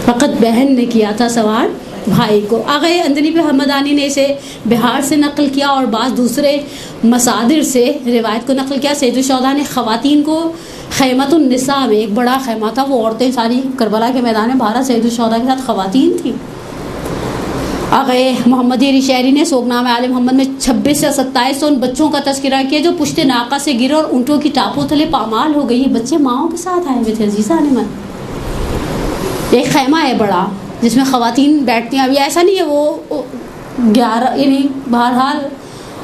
فقط بہن نے کیا تھا سوار بھائی کو. آغائے اندلیب حمدانی نے اسے بہار سے نقل کیا اور بعض دوسرے مصادر سے روایت کو نقل کیا. سید الشہداء نے خواتین کو خیمت النساء میں, ایک بڑا خیمہ تھا, وہ عورتیں ساری کربلا کے میدان میں باہر سید الشہداء کے ساتھ خواتین تھیں. آغائے محمد علی شہری نے سوگنامہ آل محمد میں 26 سے 27 ان بچوں کا تذکرہ کیا جو پشت ناقہ سے گرے اور اونٹوں کی ٹاپوں تلے پامال ہو گئی. یہ بچے ماؤں کے ساتھ آئے ہوئے تھے عزیزہ نے من. ایک خیمہ ہے بڑا جس میں خواتین بیٹھتی ہیں. ابھی ایسا نہیں ہے وہ 11 یعنی بہرحال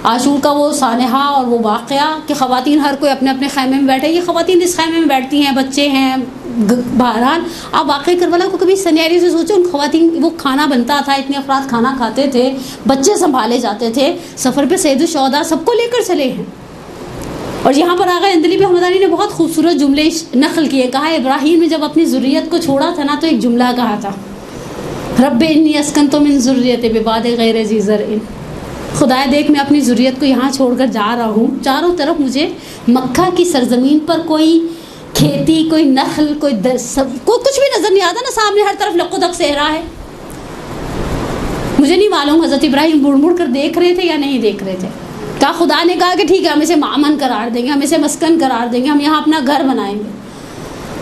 عاشور کا وہ سانحہ اور وہ واقعہ کہ خواتین ہر کوئی اپنے اپنے خیمے میں بیٹھے. یہ خواتین اس خیمے میں بیٹھتی ہیں, بچے ہیں. بہرحال آپ واقعی کربلا کو کبھی سنیریو سے سوچیں. ان خواتین, وہ کھانا بنتا تھا, اتنے افراد کھانا کھاتے تھے, بچے سنبھالے جاتے تھے. سفر پہ سید الشہداء سب کو لے کر چلے ہیں. اور یہاں پر آغا اندلیبی حمدانی نے بہت خوبصورت جملے نقل کیے. کہا ابراہیم نے جب اپنی ذریت کو چھوڑا تھا نا, تو ایک جملہ کہا تھا, رب انی اسکنت من ذریتی بواد غیر ذی زرع. خدایا دیکھ, میں اپنی ذریت کو یہاں چھوڑ کر جا رہا ہوں, چاروں طرف مجھے مکہ کی سرزمین پر کوئی کھیتی, کوئی نخل, کوئی کچھ بھی نظر نہیں آتا نا. سامنے ہر طرف لقدق صحرا ہے. مجھے نہیں معلوم حضرت ابراہیم مڑ مڑ کر دیکھ رہے تھے یا نہیں دیکھ رہے تھے. کہا خدا نے کہا کہ ٹھیک ہے, ہم اسے مامن قرار دیں گے, ہم اسے مسکن قرار دیں گے, ہم یہاں اپنا گھر بنائیں گے.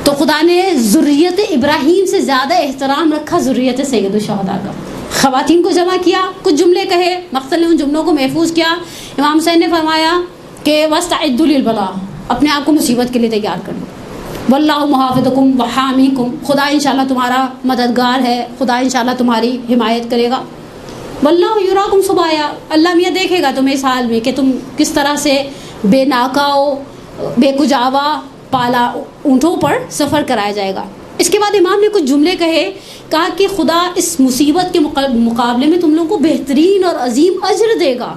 تو خدا نے ذریت ابراہیم سے زیادہ احترام رکھا ذریت سید الشہداء کا. خواتین کو جمع کیا, کچھ جملے کہے, مقتل نے ان جملوں کو محفوظ کیا. امام حسین نے فرمایا کہ وَاسْتَعِدُّوا لِلْبَلَاءِ, اپنے آپ کو مصیبت کے لیے تیار کر لو. وَاللَّهُ مُحَافِظُكُمْ وَحَامِيكُمْ, خدا انشاءاللہ تمہارا مددگار ہے, خدا انشاءاللہ تمہاری حمایت کرے گا. واللہ یراکم سبایا, اللہ میاں دیکھے گا تمہیں اس حال میں کہ تم کس طرح سے بے ناکاؤ, بے کجاوا پالا اونٹوں پر سفر کرایا جائے گا. اس کے بعد امام نے کچھ جملے کہے. کہا کہ خدا اس مصیبت کے مقابلے میں تم لوگوں کو بہترین اور عظیم اجر دے گا,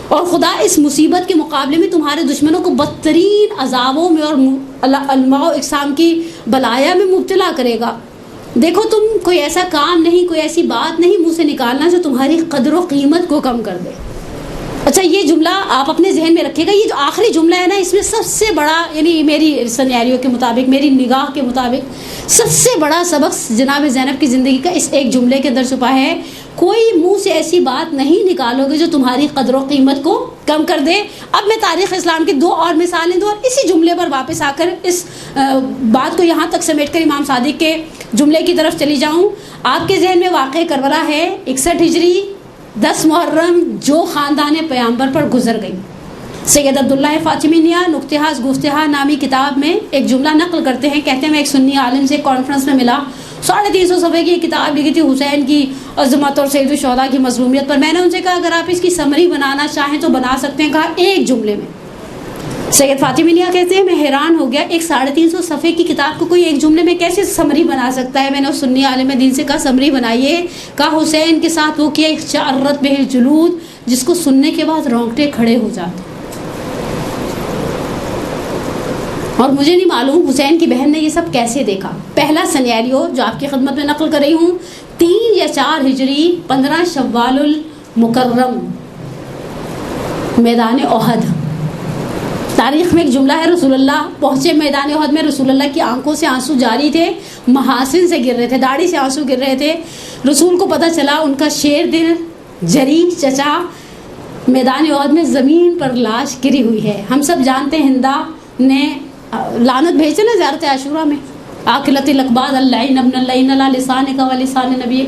اور خدا اس مصیبت کے مقابلے میں تمہارے دشمنوں کو بدترین عذابوں میں اور انواع و اقسام کی بلایا میں مبتلا کرے گا. دیکھو تم کوئی ایسا کام نہیں, کوئی ایسی بات نہیں منہ سے نکالنا جو تمہاری قدر و قیمت کو کم کر دے. اچھا, یہ جملہ آپ اپنے ذہن میں رکھیے گا. یہ جو آخری جملہ ہے نا, اس میں سب سے بڑا, یعنی میری سنیریو کے مطابق, میری نگاہ کے مطابق سب سے بڑا سبق جناب زینب کی زندگی کا اس ایک جملے کے اندر چھپا ہے. کوئی منہ سے ایسی بات نہیں نکالو گے جو تمہاری قدر و قیمت کو کم کر دے. اب میں تاریخ اسلام کی دو اور مثالیں دوں, اور اسی جملے پر واپس آ کر اس بات کو یہاں تک سمیٹ کر امام صادق کے جملے کی طرف چلی جاؤں. آپ کے ذہن میں واقع کربلا ہے 61 ہجری 10 محرم, جو خاندان پیامبر پر گزر گئی. سید عبداللہ فاطمی نیا نقطہاز گفتہا نامی کتاب میں ایک جملہ نقل کرتے ہیں. کہتے ہیں میں ایک سنی عالم سے کانفرنس میں ملا, 350 صفحے کی کتاب لکھی تھی حسین کی عظمت اور سید الشہداء کی مظلومیت پر. میں نے ان سے کہا اگر آپ اس کی سمری بنانا چاہیں تو بنا سکتے ہیں. کہا ایک جملے میں. سید فاطمی نیا کہتے ہیں میں حیران ہو گیا, ایک 350 صفحے کی کتاب کو کوئی ایک جملے میں کیسے سمری بنا سکتا ہے. میں نے اس سنی عالم دین سے کہا سمری بنائیے. کہا حسین کے ساتھ وہ کیا اخشعرت بہ الجلود, جس کو سننے کے بعد رونگٹے کھڑے ہو جاتے. اور مجھے نہیں معلوم حسین کی بہن نے یہ سب کیسے دیکھا. پہلا سنیریو جو آپ کی خدمت میں نقل کر رہی ہوں, 3 یا 4 ہجری 15 شوال المکرم, میدان احد. تاریخ میں ایک جملہ ہے, رسول اللہ پہنچے میدان احد میں, رسول اللہ کی آنکھوں سے آنسو جاری تھے, محاسن سے گر رہے تھے, داڑھی سے آنسو گر رہے تھے. رسول کو پتہ چلا ان کا شیر دل جری چچا میدان احد میں زمین پر لاش گری ہوئی ہے. ہم سب جانتے ہیں ہندا نے لعنت بھیجے نا زیارت عاشورہ میں, آکلت الاقباد اللعین ابن اللعین علی لسانک و لسان نبی.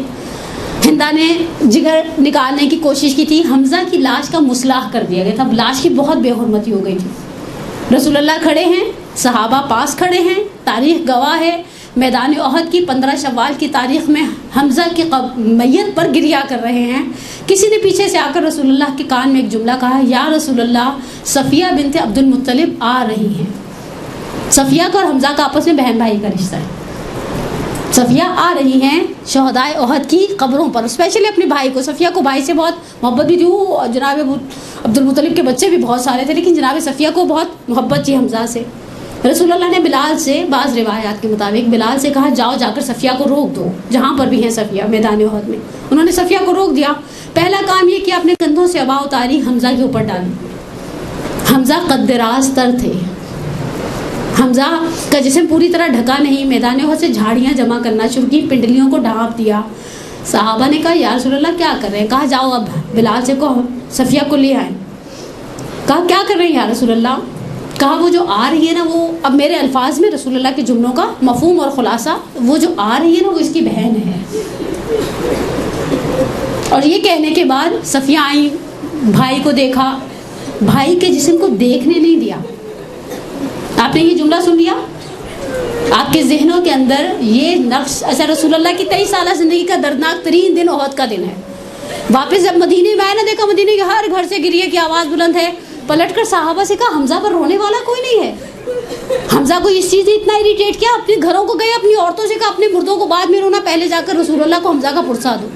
ہندا نے جگر نکالنے کی کوشش کی تھی, حمزہ کی لاش کا مصلاح کر دیا گیا تھا, لاش کی بہت بے حرمتی ہو گئی تھی. رسول اللہ کھڑے ہیں, صحابہ پاس کھڑے ہیں, تاریخ گواہ ہے. میدان احد کی 15 شوال کی تاریخ میں حمزہ کی میت پر گریا کر رہے ہیں. کسی نے پیچھے سے آ کر رسول اللہ کے کان میں ایک جملہ کہا, یا رسول اللہ صفیہ بنت عبد المطلب آ رہی ہیں. صفیہ کا اور حمزہ کا آپس میں بہن بھائی کا رشتہ ہے. صفیہ آ رہی ہیں شہدائے احد کی قبروں پر, اسپیشلی اپنے بھائی کو. صفیہ کو بھائی سے بہت محبت بھی تھی. وہ جناب عبد المطلب کے بچے بھی بہت سارے تھے, لیکن جناب صفیہ کو بہت محبت تھی حمزہ سے. رسول اللہ نے بلال سے, بعض روایات کے مطابق بلال سے کہا جاؤ جا کر صفیہ کو روک دو, جہاں پر بھی ہیں صفیہ میدان احد میں. انہوں نے صفیہ کو روک دیا. پہلا کام یہ کہ اپنے کندھوں سے ابا اتاری, حمزہ کے اوپر ڈالی. حمزہ قد دراز تر تھے, حمزہ کا جسم پوری طرح ڈھکا نہیں. میدان احد سے جھاڑیاں جمع کرنا شروع کی, پنڈلیوں کو ڈھانپ دیا. صحابہ نے کہا یا رسول اللہ کیا کر رہے ہیں. کہا جاؤ اب بلال سے کہو صفیہ کو لے آئیں. کہا کیا کر رہے ہیں یا رسول اللہ. کہا وہ جو آ رہی ہے نا, وہ اب میرے الفاظ میں رسول اللہ کے جملوں کا مفہوم اور خلاصہ, وہ جو آ رہی ہے نا وہ اس کی بہن ہے. اور یہ کہنے کے بعد صفیہ آئیں, بھائی کو دیکھا, بھائی کے جسم کو دیکھنے نہیں دیا. آپ نے یہ جملہ سن لیا, آپ کے ذہنوں کے اندر یہ نقش. اچھا, رسول اللہ کی 23 سالہ زندگی کا دردناک ترین دن احد کا دن ہے. واپس جب مدینے میں آئے نا، دیکھا مدینے کے ہر گھر سے گریے کی آواز بلند ہے، پلٹ کر صحابہ سے کہا حمزہ پر رونے والا کوئی نہیں ہے؟ حمزہ کو اس چیز نے اتنا اریٹیٹ کیا، اپنے گھروں کو گئے، اپنی عورتوں سے کہا اپنے مردوں کو بعد میں رونا، پہلے جا کر رسول اللہ کو حمزہ کا پرسہ دو۔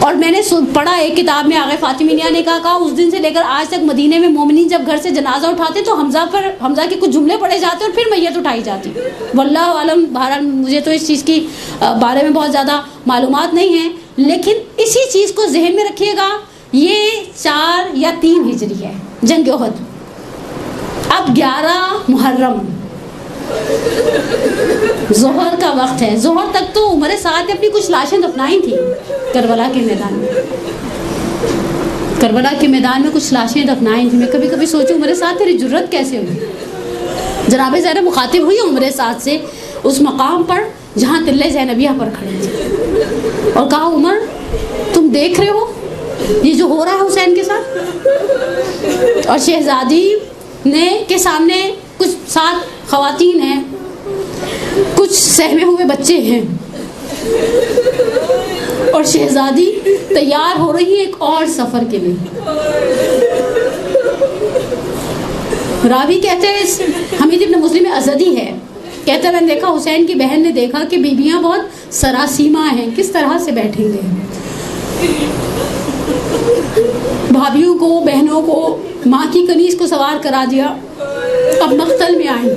اور میں نے پڑھا ایک کتاب میں، آغا فاطمیہ نے کہا اس دن سے لے کر آج تک مدینے میں مومنین جب گھر سے جنازہ اٹھاتے تو حمزہ کے کچھ جملے پڑھے جاتے اور پھر میت اٹھائی جاتی۔ واللہ عالم، بہرحال مجھے تو اس چیز کی بارے میں بہت زیادہ معلومات نہیں ہیں، لیکن اسی چیز کو ذہن میں رکھیے گا، یہ 4 یا 3 ہجری ہے جنگ احد، اب 11 محرم ظہر کا وقت ہے۔ ظہر تک تو عمر سعد نے اپنی کچھ لاشیں دفنائی تھیں کربلا کے میدان میں، کربلا کے میدان میں کچھ لاشیں دفنائی تھیں۔ میں کبھی کبھی سوچوں عمر سعد تیری جرت کیسے ہوئی؟ جناب زینب مخاطب ہوئی عمر سعد سے اس مقام پر جہاں تلے زینبیہ پر کھڑے تھے، اور کہا عمر تم دیکھ رہے ہو یہ جو ہو رہا ہے حسین کے ساتھ؟ اور شہزادی نے کے سامنے کچھ 7 خواتین ہیں، کچھ سہمے ہوئے بچے ہیں، اور شہزادی تیار ہو رہی ہے ایک اور سفر کے لیے۔ راوی کہتے ہیں، حمید ابن مسلم ازدی ہے، کہتے ہیں میں نے دیکھا حسین کی بہن نے دیکھا کہ بیویاں بہت سراسیمہ ہیں، کس طرح سے بیٹھیں گے۔ بھابھیوں کو، بہنوں کو، ماں کی کنیز کو سوار کرا دیا، اب مقتل میں آئیں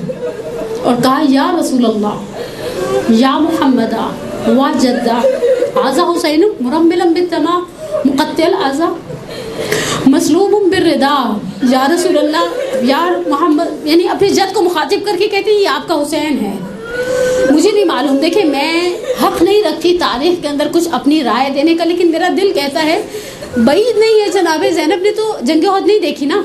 اور کہا یا رسول اللہ، یا محمدہ وا جدہ، آزا حسین مرملا بالتمام مقتل آزا مسلوب بالردا، یا رسول اللہ یا محمد، یعنی اپنی جد کو مخاطب کر کے کہتے ہیں یہ آپ کا حسین ہے۔ مجھے نہیں معلوم، دیکھیں میں حق نہیں رکھتی تاریخ کے اندر کچھ اپنی رائے دینے کا، لیکن میرا دل کہتا ہے بعید نہیں ہے، جناب زینب نے تو جنگ احد نہیں دیکھی نا،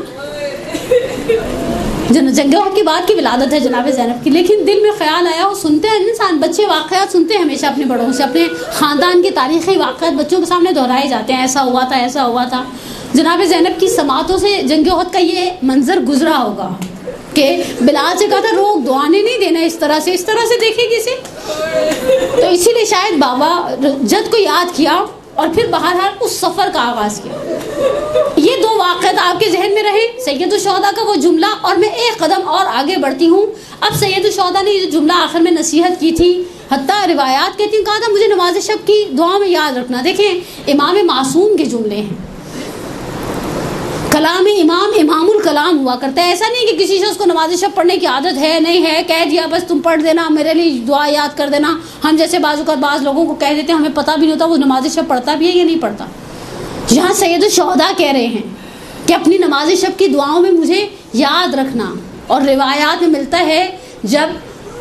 جنگ احد کی بعد کی ولادت ہے جناب زینب کی، لیکن دل میں خیال آیا، وہ سنتے ہیں انسان، بچے واقعات سنتے ہیں ہمیشہ اپنے بڑوں سے، اپنے خاندان کے تاریخی واقعات بچوں کے سامنے دہرائے جاتے ہیں، ایسا ہوا تھا ایسا ہوا تھا۔ جناب زینب کی سماعتوں سے جنگ احد کا یہ منظر گزرا ہوگا کہ بلال سے کہا تھا روک دو، آنے نہیں دینا اس طرح سے دیکھے گی اسے، تو اسی لیے شاید بابا جد کو یاد کیا اور پھر بہرحال اس سفر کا آغاز کیا۔ یہ 2 واقعات آپ کے ذہن میں رہے، سید الشہداء کا وہ جملہ، اور میں ایک قدم اور آگے بڑھتی ہوں۔ اب سید الشہداء نے یہ جملہ آخر میں نصیحت کی تھی، حتیٰ روایات کہتی ہیں کہا تھا مجھے نماز شب کی دعا میں یاد رکھنا۔ دیکھیں امام معصوم کے جملے ہیں، کلام امام الکلام ہوا کرتا ہے، ایسا نہیں کہ کسی شخص کو نماز شب پڑھنے کی عادت ہے نہیں ہے، کہہ دیا بس تم پڑھ دینا، میرے لیے دعا یاد کر دینا۔ ہم جیسے بعض لوگوں کو کہہ دیتے ہیں، ہمیں پتہ بھی نہیں ہوتا وہ نماز شب پڑھتا بھی ہے یا نہیں پڑھتا۔ یہاں سید الشہداء کہہ رہے ہیں کہ اپنی نماز شب کی دعاؤں میں مجھے یاد رکھنا، اور روایات میں ملتا ہے جب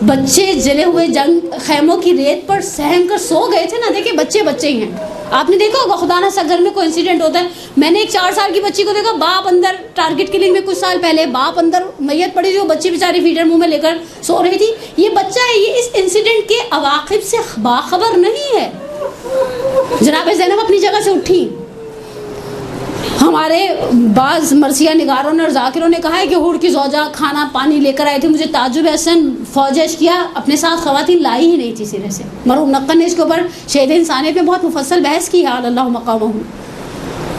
بچے جلے ہوئے جنگ خیموں کی ریت پر سہم کر سو گئے تھے نا، دیکھیں بچے ہی ہیں، آپ نے دیکھا ہوگا خدا نہ سا گھر میں کوئی انسیڈنٹ ہوتا ہے، میں نے ایک 4 سال کی بچی کو دیکھا، باپ اندر ٹارگٹ کلنگ میں کچھ سال پہلے باپ اندر میت پڑی تھی، وہ بچی بیچاری فیڈر منہ میں لے کر سو رہی تھی، یہ بچہ ہے، یہ اس انسیڈنٹ کے عواقب سے باخبر نہیں ہے۔ جناب زینب اپنی جگہ سے اٹھی، ہمارے بعض مرثیہ نگاروں نے اور ذاکروں نے کہا ہے کہ حور کی زوجہ کھانا پانی لے کر آئی تھی، مجھے تعجب حسن فوجش کیا، اپنے ساتھ خواتین لائی ہی نہیں تھی سرے سے۔ مرحوم نقل نے اس کے اوپر شہید انسانیت میں بہت مفصل بحث کی ہے، اللہ مقامہ،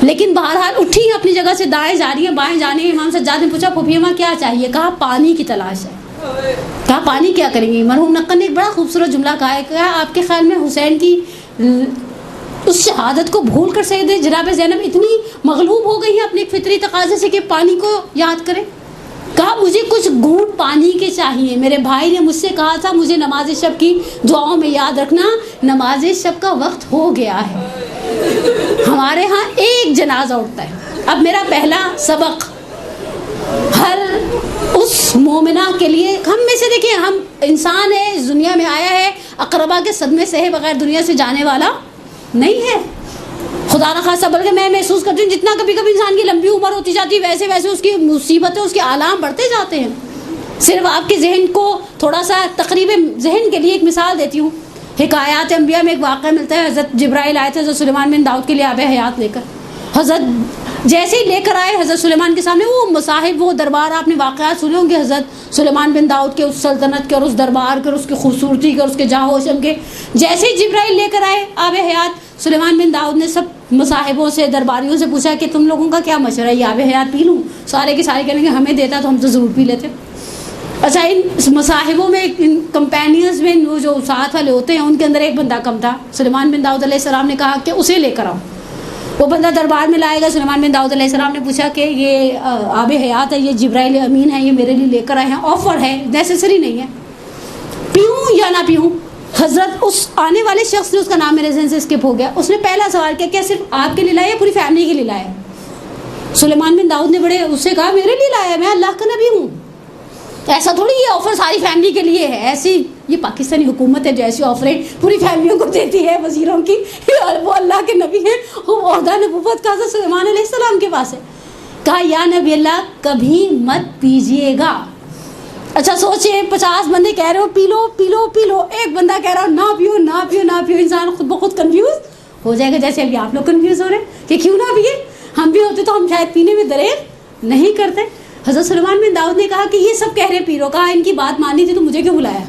لیکن بہرحال اٹھی ہیں اپنی جگہ سے، دائیں جا رہی ہیں بائیں جانے ہیں۔ امام سجاد نے پوچھا پھوپھی اماں کیا چاہیے؟ کہا پانی کی تلاش ہے۔ کہا پانی کیا کریں گی؟ مرحوم نقل نے ایک بڑا خوبصورت جملہ کہا ہے، کہا آپ کے خیال میں حسین کی اس شہادت کو بھول کر سید جناب زینب اتنی مغلوب ہو گئی ہیں اپنے فطری تقاضے سے کہ پانی کو یاد کریں؟ کہا مجھے کچھ گھونٹ پانی کے چاہیے، میرے بھائی نے مجھ سے کہا تھا مجھے نماز شب کی دعاؤں میں یاد رکھنا، نماز شب کا وقت ہو گیا ہے۔ ہمارے ہاں ایک جنازہ اٹھتا ہے۔ اب میرا پہلا سبق ہر اس مومنہ کے لیے، ہم میں سے دیکھیں ہم انسان ہے، اس دنیا میں آیا ہے، اقربا کے صدمے سے بغیر دنیا سے جانے والا نہیں ہے۔ خدا نخواستہ، بلکہ میں محسوس کرتی ہوں جتنا کبھی کبھی انسان کی لمبی عمر ہوتی جاتی ہے ویسے ویسے اس کی مصیبتیں، اس کے آلام بڑھتے جاتے ہیں۔ صرف آپ کے ذہن کو تھوڑا سا تقریب ذہن کے لیے ایک مثال دیتی ہوں۔ حکایات انبیاء میں ایک واقعہ ملتا ہے، حضرت جبرائیل آئے تھے حضرت سلیمان بن داؤد کے لیے آب حیات لے کر، حضرت جیسے ہی لے کر آئے حضرت سلیمان کے سامنے، وہ مصاحب، وہ دربار، آپ نے واقعات سنے ہوں گے حضرت سلیمان بن داؤد کے، اس سلطنت کے اور اس دربار کے اور اس کی خوبصورتی کے اور اس کے جاہ و شم کے. جیسے ہی جبرائیل لے کر آئے آب حیات، سلیمان بن داؤد نے سب مصاحبوں سے، درباریوں سے پوچھا کہ تم لوگوں کا کیا مشورہ ہے، یہ آب حیات پی لوں؟ سارے کے سارے کہیں گے ہمیں دیتا تو ہم تو ضرور پی لیتے. اچھا، ان مصاحبوں میں، ان کمپینینز میں، جو ساتھ والے ہوتے ہیں ان کے اندر ایک بندہ کم تھا. سلیمان بن داؤد علیہ السلام نے کہا کہ اسے لے کر آؤ. وہ بندہ دربار میں لائے گا. سلیمان بن داؤد علیہ السلام نے پوچھا کہ یہ آب حیات ہے، یہ جبرائیل امین ہے، یہ میرے لیے لے کر آئے ہیں، آفر ہے، نیسیسری نہیں ہے، پیوں یا نہ پیوں؟ حضرت اس آنے والے شخص نے، اس کا نام میرے ذہن سے اسکپ ہو گیا، اس نے پہلا سوال کیا، کیا صرف آپ کے لیے لایا یا پوری فیملی کے لیے لایا؟ سلیمان بن داؤد نے بڑے اس سے کہا میرے لیے لایا، میں اللہ کا نبی ہوں. ایسا تھوڑی یہ آفر ساری فیملی کے لیے ہے، ایسی یہ پاکستانی حکومت ہے جیسی آفریں پوری فیملیوں کو دیتی ہے وزیروں کی، وہ اللہ کے نبی ہیں، وہ عہدہ نبوت کا حضرت سلیمان علیہ السلام کے پاس ہے. کہا یا نبی اللہ کبھی مت پیجیے گا. اچھا سوچیں، 50 بندے کہہ رہے ہو پی لو پی لو پی لو، ایک بندہ کہہ رہا ہو نہ پیو نہ پیو نہ پیو، انسان خود بخود کنفیوز ہو جائے گا، جیسے ابھی آپ لوگ کنفیوز ہو رہے ہیں کہ کیوں نہ پیے. ہم بھی ہوتے تو ہم شاید پینے میں دریغ نہیں کرتے. حضرت سلیمان بن داؤد نے کہا کہ یہ سب کہہ رہے پی لو، کہا ان کی بات مانی تھی تو مجھے کیوں بلایا؟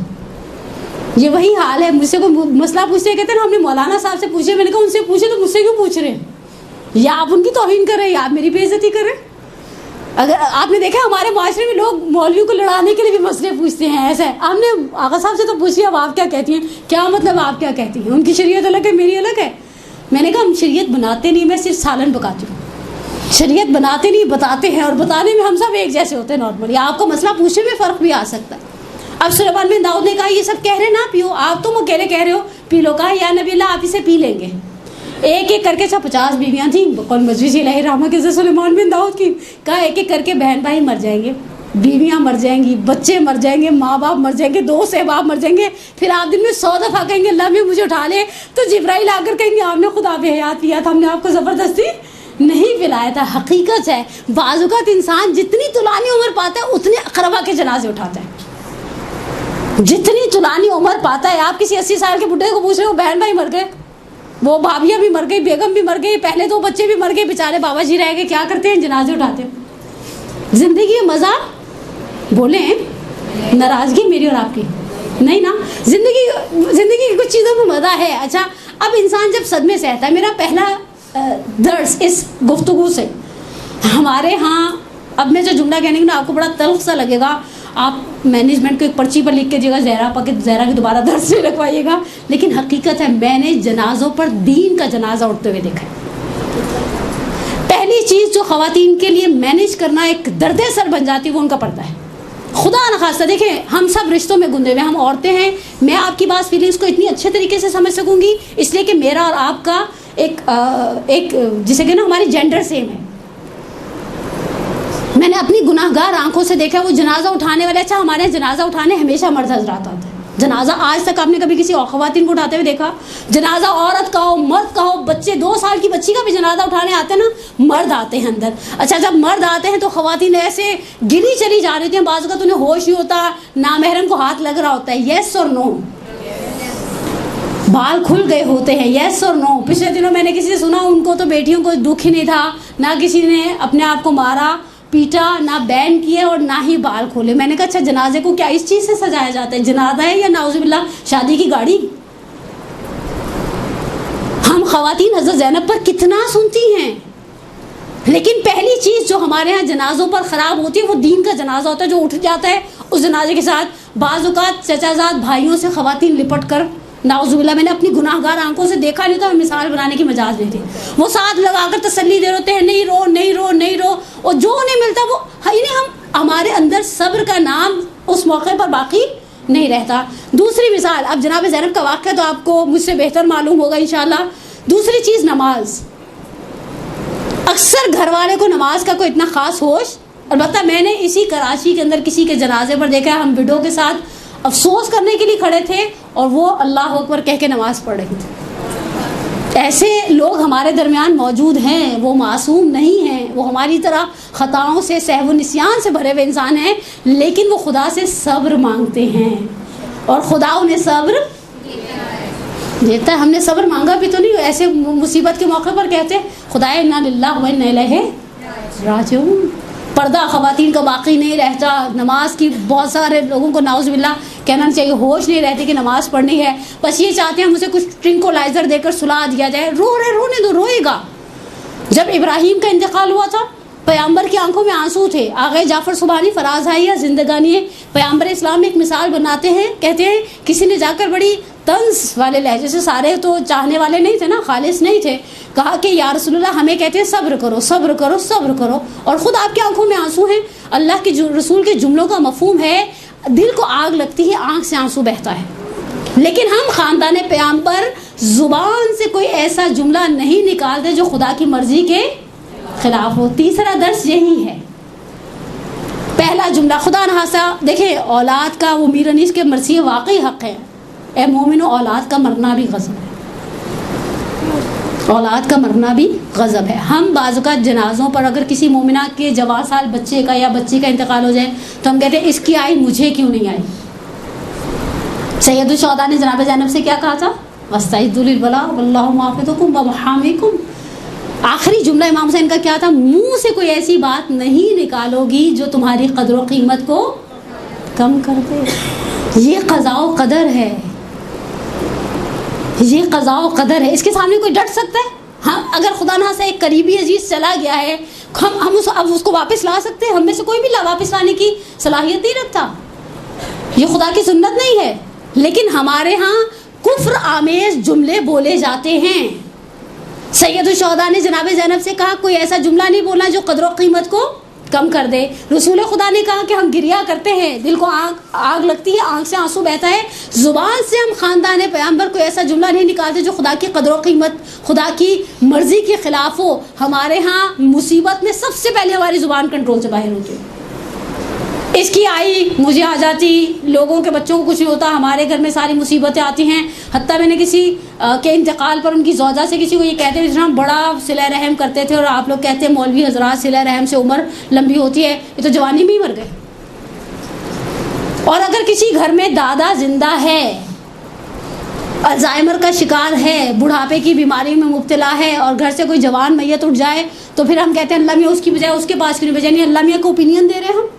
یہ وہی حال ہے، مجھ سے کوئی مسئلہ پوچھتے ہیں، کہتے ہیں ہم نے مولانا صاحب سے پوچھے، میں نے کہا ان سے پوچھے تو مجھ سے کیوں پوچھ رہے ہیں؟ یا آپ ان کی توہین کر رہے ہیں یا آپ میری بے عزتی کر رہے ہیں. اگر آپ نے دیکھا ہمارے معاشرے میں لوگ مولویوں کو لڑانے کے لیے بھی مسئلے پوچھتے ہیں. ایسا ہے، ہم نے آقا صاحب سے تو پوچھیے اب آپ کیا کہتی ہیں، کیا مطلب آپ کیا کہتی ہیں؟ ان کی شریعت الگ ہے، میری الگ ہے. میں نے کہا ہم شریعت بناتے نہیں، میں صرف سالن پکاتی ہوں. شریعت بناتے نہیں، بتاتے ہیں، اور بتانے میں ہم سب ایک جیسے ہوتے ہیں نارملی. آپ کو مسئلہ پوچھنے میں فرق بھی آ سکتا ہے. اب سلیمان بن داؤد نے کہا یہ سب کہہ رہے نہ پیو، آپ تم اکیلے کہہ رہے ہو پی لو. کہا یا نبی اللہ آپ اسے پی لیں گے. ایک ایک کر کے 50 بیویاں تھیں قول مجوسی علیہ رحمہ کے سلیمان بن داؤد کی. کہا ایک ایک کر کے بہن بھائی مر جائیں گے، بیویاں مر جائیں گی، بچے مر جائیں گے، ماں باپ مر جائیں گے، دوست احباب مر جائیں گے. پھر آپ دن میں 100 دفعہ کہیں گے اللہ میں مجھے اٹھا لے، تو جبرائیل آ کر کہیں گے آپ نے خدا پہ حیات پیا تھا، ہم نے آپ کو زبردستی نہیں پلایا تھا. حقیقت ہے بعض اوقات انسان جتنی طولانی عمر پاتا ہے اتنے اقربا کے جنازے اٹھاتا ہے. جتنی طولانی عمر پاتا ہے، آپ کسی 80 سال کے بڈھے کو پوچھ رہے ہو بہن بھائی مر گئے، وہ بھابیاں بھی مر گئی، بیگم بھی مر گئی، پہلے 2 بچے بھی مر گئے، بیچارے بابا جی رہ گئے، کیا کرتے ہیں؟ جنازے اٹھاتے ہیں. زندگی میں مزہ بولیں، ناراضگی میری اور آپ کی نہیں نا. زندگی کی کچھ چیزوں میں مزہ ہے. اچھا اب انسان جب صدمے سے آتا ہے، میرا پہلا درس اس گفتگو سے، ہمارے ہاں اب میں جو جملہ کہنے کی نا آپ کو بڑا تلخ سا لگے گا، آپ مینجمنٹ کو ایک پرچی پر لکھ کے دیجیے گا زہرا کی دوبارہ درس نہیں رکھوائیے گا. لیکن حقیقت ہے میں نے جنازوں پر دین کا جنازہ اٹھتے ہوئے دیکھا ہے. پہلی چیز جو خواتین کے لیے مینیج کرنا ایک درد سر بن جاتی ہے وہ ان کا پردہ ہے. خدا نخواستہ دیکھیں ہم سب رشتوں میں گندے ہوئے، ہم عورتیں ہیں، میں آپ کی بات فیلنگس کو اتنی اچھے طریقے سے سمجھ سکوں گی اس لیے کہ میرا اور آپ کا ایک جسے کہ نا ہماری جینڈر سیم ہے. میں نے اپنی گناہ گار آنکھوں سے دیکھا وہ جنازہ اٹھانے والے. اچھا ہمارے جنازہ اٹھانے ہمیشہ مرد حضرات آتے ہیں. جنازہ آج تک آپ نے کبھی کسی اور خواتین کو اٹھاتے ہوئے دیکھا؟ جنازہ عورت کا ہو مرد کا ہو، بچے 2 سال کی بچی کا بھی جنازہ اٹھانے آتے ہیں نا، مرد آتے ہیں اندر. اچھا جب مرد آتے ہیں تو خواتین ایسے گری چلی جا رہی ہیں، بعض اوقات انہیں ہوش ہی ہوتا، نامحرم کو ہاتھ لگ رہا ہوتا ہے، یس اور نو، بال کھل گئے ہوتے ہیں، یس اور نو. پچھلے دنوں میں نے کسی سے سنا ان کو تو بیٹیوں کو دکھ ہی نہیں تھا، نہ کسی نے اپنے آپ کو مارا پیٹا، نہ بین کیے اور نہ ہی بال کھولے. میں نے کہا اچھا جنازے کو کیا اس چیز سے سجایا جاتا ہے؟ جنازہ ہے یا نعوذ باللہ شادی کی گاڑی؟ ہم خواتین حضرت زینب پر کتنا سنتی ہیں، لیکن پہلی چیز جو ہمارے ہاں جنازوں پر خراب ہوتی ہے وہ دین کا جنازہ ہوتا ہے جو اٹھ جاتا ہے. اس جنازے کے ساتھ بعض اوقات چچا زاد بھائیوں سے خواتین لپٹ کر، نعوذ باللہ میں نے اپنی گناہ گار آنکھوں سے دیکھا نہیں تھا، مثال بنانے کی مجاز نہیں تھی. وہ ساتھ لگا کر تسلی دے رہے ہیں نہیں رو نہیں رو نہیں رو، اور جو انہیں ملتا وہ ہمارے اندر صبر کا نام اس موقع پر باقی نہیں رہتا. دوسری مثال، اب جناب زینب کا واقعہ تو آپ کو مجھ سے بہتر معلوم ہوگا انشاءاللہ. دوسری چیز نماز. اکثر گھر والے کو نماز کا کوئی اتنا خاص ہوش، البتہ میں نے اسی کراچی کے اندر کسی کے جنازے پر دیکھا، ہم وڈو کے ساتھ افسوس کرنے کے لیے کھڑے تھے اور وہ اللہ اکبر کہہ کے نماز پڑھ رہی تھی. ایسے لوگ ہمارے درمیان موجود ہیں، وہ معصوم نہیں ہیں، وہ ہماری طرح خطاؤں سے سہو و نسیان سے بھرے ہوئے انسان ہیں، لیکن وہ خدا سے صبر مانگتے ہیں اور خدا انہیں صبر دیتا ہے. ہم نے صبر مانگا بھی تو نہیں، ایسے مصیبت کے موقع پر کہتے خدائے انا للہ و انا الیہ راجعون. پردہ خواتین کا باقی نہیں رہتا. نماز کی بہت سارے لوگوں کو نعوذ باللہ کہنا نہیں چاہیے, ہوش نہیں رہتی کہ نماز پڑھنی ہے, بس یہ چاہتے ہیں ہم اسے کچھ ٹرنکولائزر دے کر سلا دیا جائے. رونے دو, روئے گا. جب ابراہیم کا انتقال ہوا تھا پیغمبر کی آنکھوں میں آنسو تھے. آغا جعفر سبحانی فرازہائیہ زندگانی پیغمبر اسلام میں ایک مثال بناتے ہیں, کہتے ہیں کسی نے جا کر بڑی طنز والے لہجے سے, سارے تو چاہنے والے نہیں تھے نا, خالص نہیں تھے, کہا کہ یا رسول اللہ ہمیں کہتے ہیں صبر کرو صبر کرو صبر کرو, اور خود آپ کی آنکھوں میں آنسو ہیں. اللہ کے رسول کے جملوں کا مفہوم ہے دل کو آگ لگتی ہے, آنکھ سے آنسو بہتا ہے. لیکن ہم خاندان پیغمبر زبان سے کوئی ایسا جملہ نہیں نکالتے جو خدا کی مرضی کے خلاف ہو. تیسرا درس یہی ہے. پہلا جملہ خدا نخواستہ دیکھیں اولاد کا وہ میر انیس کے مرثیے واقعی حق ہے. اے مومنو اولاد کا مرنا بھی غضب ہے, اولاد کا مرنا بھی غضب ہے. ہم بعض اوقات جنازوں پر اگر کسی مومنہ کے جوان سال بچے کا یا بچی کا انتقال ہو جائے تو ہم کہتے ہیں اس کی آئی مجھے کیوں نہیں آئی. سید الشہداء نے جناب زینب سے کیا کہا تھا؟ وَاسْتَعِدُّوا لِلْبَلَاءِ وَاللَّهُ مُعَافِدُكُمْ وَمُحَامِيكُمْ. آخری جملہ امام حسین کا کیا تھا؟ منہ سے کوئی ایسی بات نہیں نکالو گی جو تمہاری قدر و قیمت کو کم کر دے. یہ قضاء و قدر ہے, یہ قضاء و قدر ہے. اس کے سامنے کوئی ڈٹ سکتا ہے؟ ہم اگر خدا نہ سے ایک قریبی عزیز چلا گیا ہے, ہم اس کو واپس لا سکتے ہیں؟ ہم میں سے کوئی بھی واپس لانے کی صلاحیت نہیں رکھتا. یہ خدا کی سنت نہیں ہے. لیکن ہمارے ہاں کفر آمیز جملے بولے جاتے ہیں. سید الشہداء نے جناب زینب سے کہا کوئی ایسا جملہ نہیں بولنا جو قدر و قیمت کو کم کر دے. رسول خدا نے کہا کہ ہم گریا کرتے ہیں, دل کو آگ لگتی ہے, آنکھ سے آنسو بہتا ہے. زبان سے ہم خاندان پیغمبر کو ایسا جملہ نہیں نکالتے جو خدا کی قدر و قیمت, خدا کی مرضی کے خلاف ہو. ہمارے ہاں مصیبت میں سب سے پہلے ہماری زبان کنٹرول سے باہر ہوتی ہے. اس کی آئی مجھے آ جاتی, لوگوں کے بچوں کو کچھ نہیں ہوتا, ہمارے گھر میں ساری مصیبتیں آتی ہیں. حتیٰ میں نے کسی کے انتقال پر ان کی زوجہ سے کسی کو یہ کہتے ہیں ہم بڑا صلہ رحم کرتے تھے, اور آپ لوگ کہتے ہیں مولوی حضرات صلہ رحم سے عمر لمبی ہوتی ہے, یہ تو جوانی میں ہی مر گئے. اور اگر کسی گھر میں دادا زندہ ہے, الزائمر کا شکار ہے, بڑھاپے کی بیماری میں مبتلا ہے, اور گھر سے کوئی جوان میت اٹھ جائے تو پھر ہم کہتے ہیں اللہ میاں اس کی بجائے اس کے پاس کیوں نہیں بھیجا. نہیں, اللہ میاں کو اوپینین دے رہے ہیں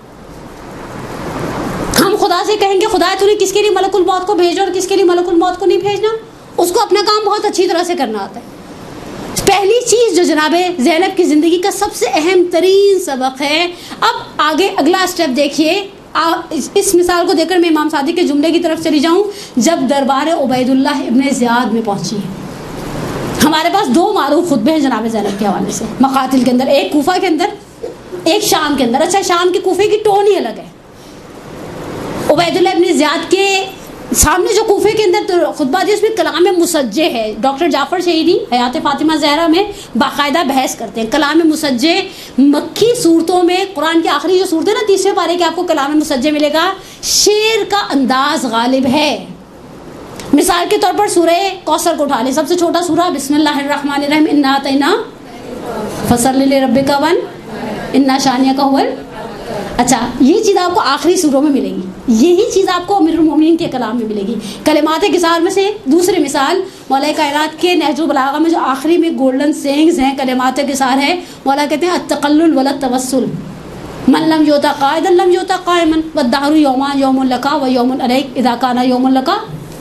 ہم خدا سے کہیں گے خدا تو نے کس کے لیے ملک الموت کو بھیجا اور کس کے لیے ملک الموت کو نہیں بھیجنا. اس کو اپنا کام بہت اچھی طرح سے کرنا آتا ہے. پہلی چیز جو جناب زینب کی زندگی کا سب سے اہم ترین سبق ہے. اب آگے اگلا اسٹیپ دیکھیے. اس مثال کو دیکھ کر میں امام صادق کے جملے کی طرف چلی جاؤں. جب دربار عبید اللہ ابن زیاد میں پہنچی ہے, ہمارے پاس دو معروف خطبے ہیں جناب زینب کے حوالے سے مقاتل کے اندر, ایک کوفہ کے اندر ایک شام کے اندر. اچھا, شام کے کوفے کی ٹون ہی الگ ہے. عبید اللہ ابن زیاد کے سامنے جو کوفے کے اندر خطبہ دی اس میں کلام مسجع ہے. ڈاکٹر جعفر شہیدی حیات فاطمہ زہرا میں باقاعدہ بحث کرتے ہیں. کلام مسجع مکی صورتوں میں قرآن کی آخری جو صورت ہے نا 30ویں پارے کے آپ کو کلام مسجع ملے گا. شعر کا انداز غالب ہے. مثال کے طور پر سورہ کوثر کو اٹھا لیں, سب سے چھوٹا سورہ بسم اللہ الرحمن الرحیم انا اعطیناک فصلی لربک انا شانیک هو. اچھا, یہ چیز آپ کو آخری سوروں میں ملے گی, یہی چیز آپ کو امیر المومنین کے کلام میں ملے گی. کلمات کثار میں سے دوسری مثال مولا کائنات کے نہج البلاغہ میں جو آخری میں گولڈن سینگز ہیں کلمات کثار ہے. مولا کہتے ہیں التقلل ولا التوسل, من لم یؤت قائدا لم یؤت قائما والدهر یومان یوم لک و یوم علیک اذا کان یوم لک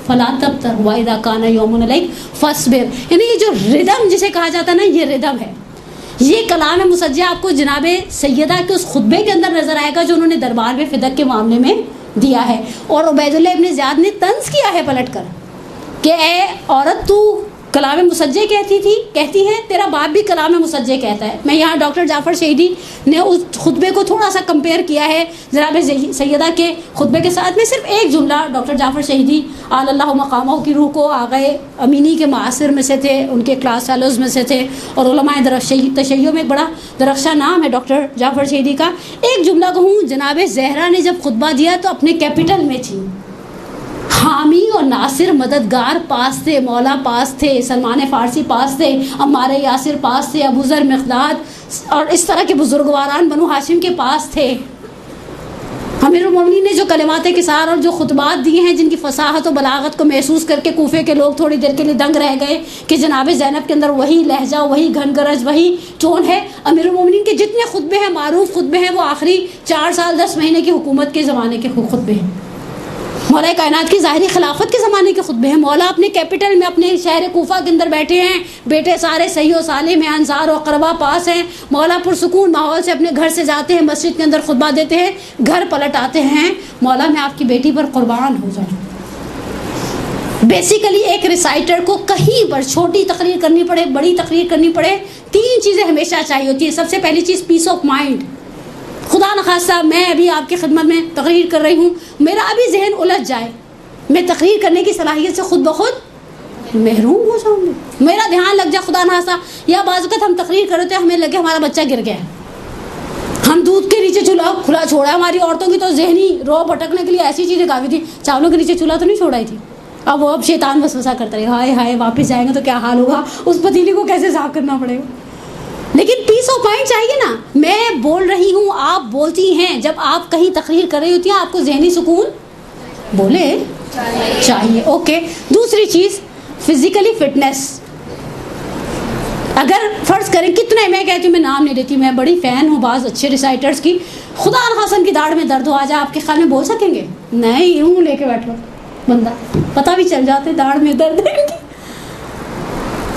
فلا تبتر واذا کان یوم علیک فاصبر. یعنی یہ جو ردم جسے کہا جاتا ہے نا, یہ ردم ہے. یہ کلام مسجع آپ کو جناب سیدہ کے اس خطبے کے اندر نظر آئے گا جو انہوں نے دربار میں فدق کے معاملے میں دیا ہے. اور عبید اللہ ابن زیاد نے طنز کیا ہے پلٹ کر کہ اے عورت, تو کلام مسجع کہتی ہے, تیرا باپ بھی کلام مسجع کہتا ہے. میں یہاں ڈاکٹر جعفر شہیدی نے اس خطبے کو تھوڑا سا کمپیئر کیا ہے جناب سیدہ کے خطبے کے ساتھ. میں صرف ایک جملہ ڈاکٹر جعفر شہیدی اعلی اللہ مقامہ کی روح کو آگئے امینی کے معاصر میں سے تھے, ان کے کلاس فیلوز میں سے تھے, اور علماء تشیع میں ایک بڑا درخشاں نام ہے ڈاکٹر جعفر شہیدی کا. ایک جملہ کہوں, جناب زہرا نے جب خطبہ دیا تو اپنے کیپٹل میں تھی. حامی اور ناصر مددگار پاس تھے, مولا پاس تھے, سلمان فارسی پاس تھے, عمار یاسر پاس تھے, ابو ذر مقداد اور اس طرح کے بزرگواران بنو ہاشم کے پاس تھے. امیر المومنین نے جو کلمات کثار اور جو خطبات دیے ہیں، جن کی فصاحت و بلاغت کو محسوس کر کے کوفے کے لوگ تھوڑی دیر کے لیے دنگ رہ گئے کہ جناب زینب کے اندر وہی لہجہ، وہی گھن گرج، وہی ٹون ہے۔ امیر المومنین کے جتنے خطبے ہیں، معروف خطبے ہیں، وہ آخری 4 سال 10 مہینے کی حکومت کے زمانے کے خطبے ہیں۔ مولا کائنات کی ظاہری خلافت کے زمانے کے خطبے ہیں۔ مولا اپنے کیپٹل میں، اپنے شہر کوفہ کے اندر بیٹھے ہیں، بیٹے سارے صحیح و سالم ہیں، انصار و اقربا پاس ہیں۔ مولا پرسکون ماحول سے اپنے گھر سے جاتے ہیں، مسجد کے اندر خطبہ دیتے ہیں، گھر پلٹ آتے ہیں، مولا میں آپ کی بیٹی پر قربان ہو جاؤں۔ بیسیکلی ایک ریسائٹر کو کہیں پر چھوٹی تقریر کرنی پڑے، بڑی تقریر کرنی پڑے، 3 چیزیں ہمیشہ چاہیے ہوتی ہیں۔ سب سے پہلی چیز پیس آف مائنڈ۔ خدا نخواستہ میں ابھی آپ کی خدمت میں تقریر کر رہی ہوں، میرا ابھی ذہن الجھ جائے، میں تقریر کرنے کی صلاحیت سے خود بخود محروم ہو جاؤں گی، میرا دھیان لگ جائے خدا نخواستہ، یا بعض اوقات ہم تقریر کر رہے تھے، ہمیں لگے ہمارا بچہ گر گیا، ہم دودھ کے نیچے چولہا کھلا چھوڑا ہے۔ ہماری عورتوں کی تو ذہنی رو بھٹکنے کے لیے ایسی چیزیں کافی تھی، چاولوں کے نیچے چولہا تو نہیں چھوڑائی تھی، اب وہ اب شیطان وسوسہ کرتا رہے، ہائے ہائے واپس جائیں گے تو کیا حال ہوگا، اس پتیلی کو کیسے صاف کرنا پڑے گا۔ لیکن پیس آف مائنڈ چاہیے نا، میں بول رہی ہوں، آپ بولتی ہیں، جب آپ کہیں تقریر کر رہی ہوتی ہیں، آپ کو ذہنی سکون بولے چاہیے، اوکے۔ دوسری چیز فزیکلی فٹنس۔ اگر فرض کریں کتنے، میں کہتی ہوں، میں نام نہیں دیتی، میں بڑی فین ہوں بعض اچھے ریسائٹرز کی، خدا نخواستہ کی داڑھ میں درد ہو آ جائے، آپ کے خیال میں بول سکیں گے؟ نہیں، یوں لے کے بیٹھو بندہ، پتہ بھی چل جاتے داڑھ میں درد ہے۔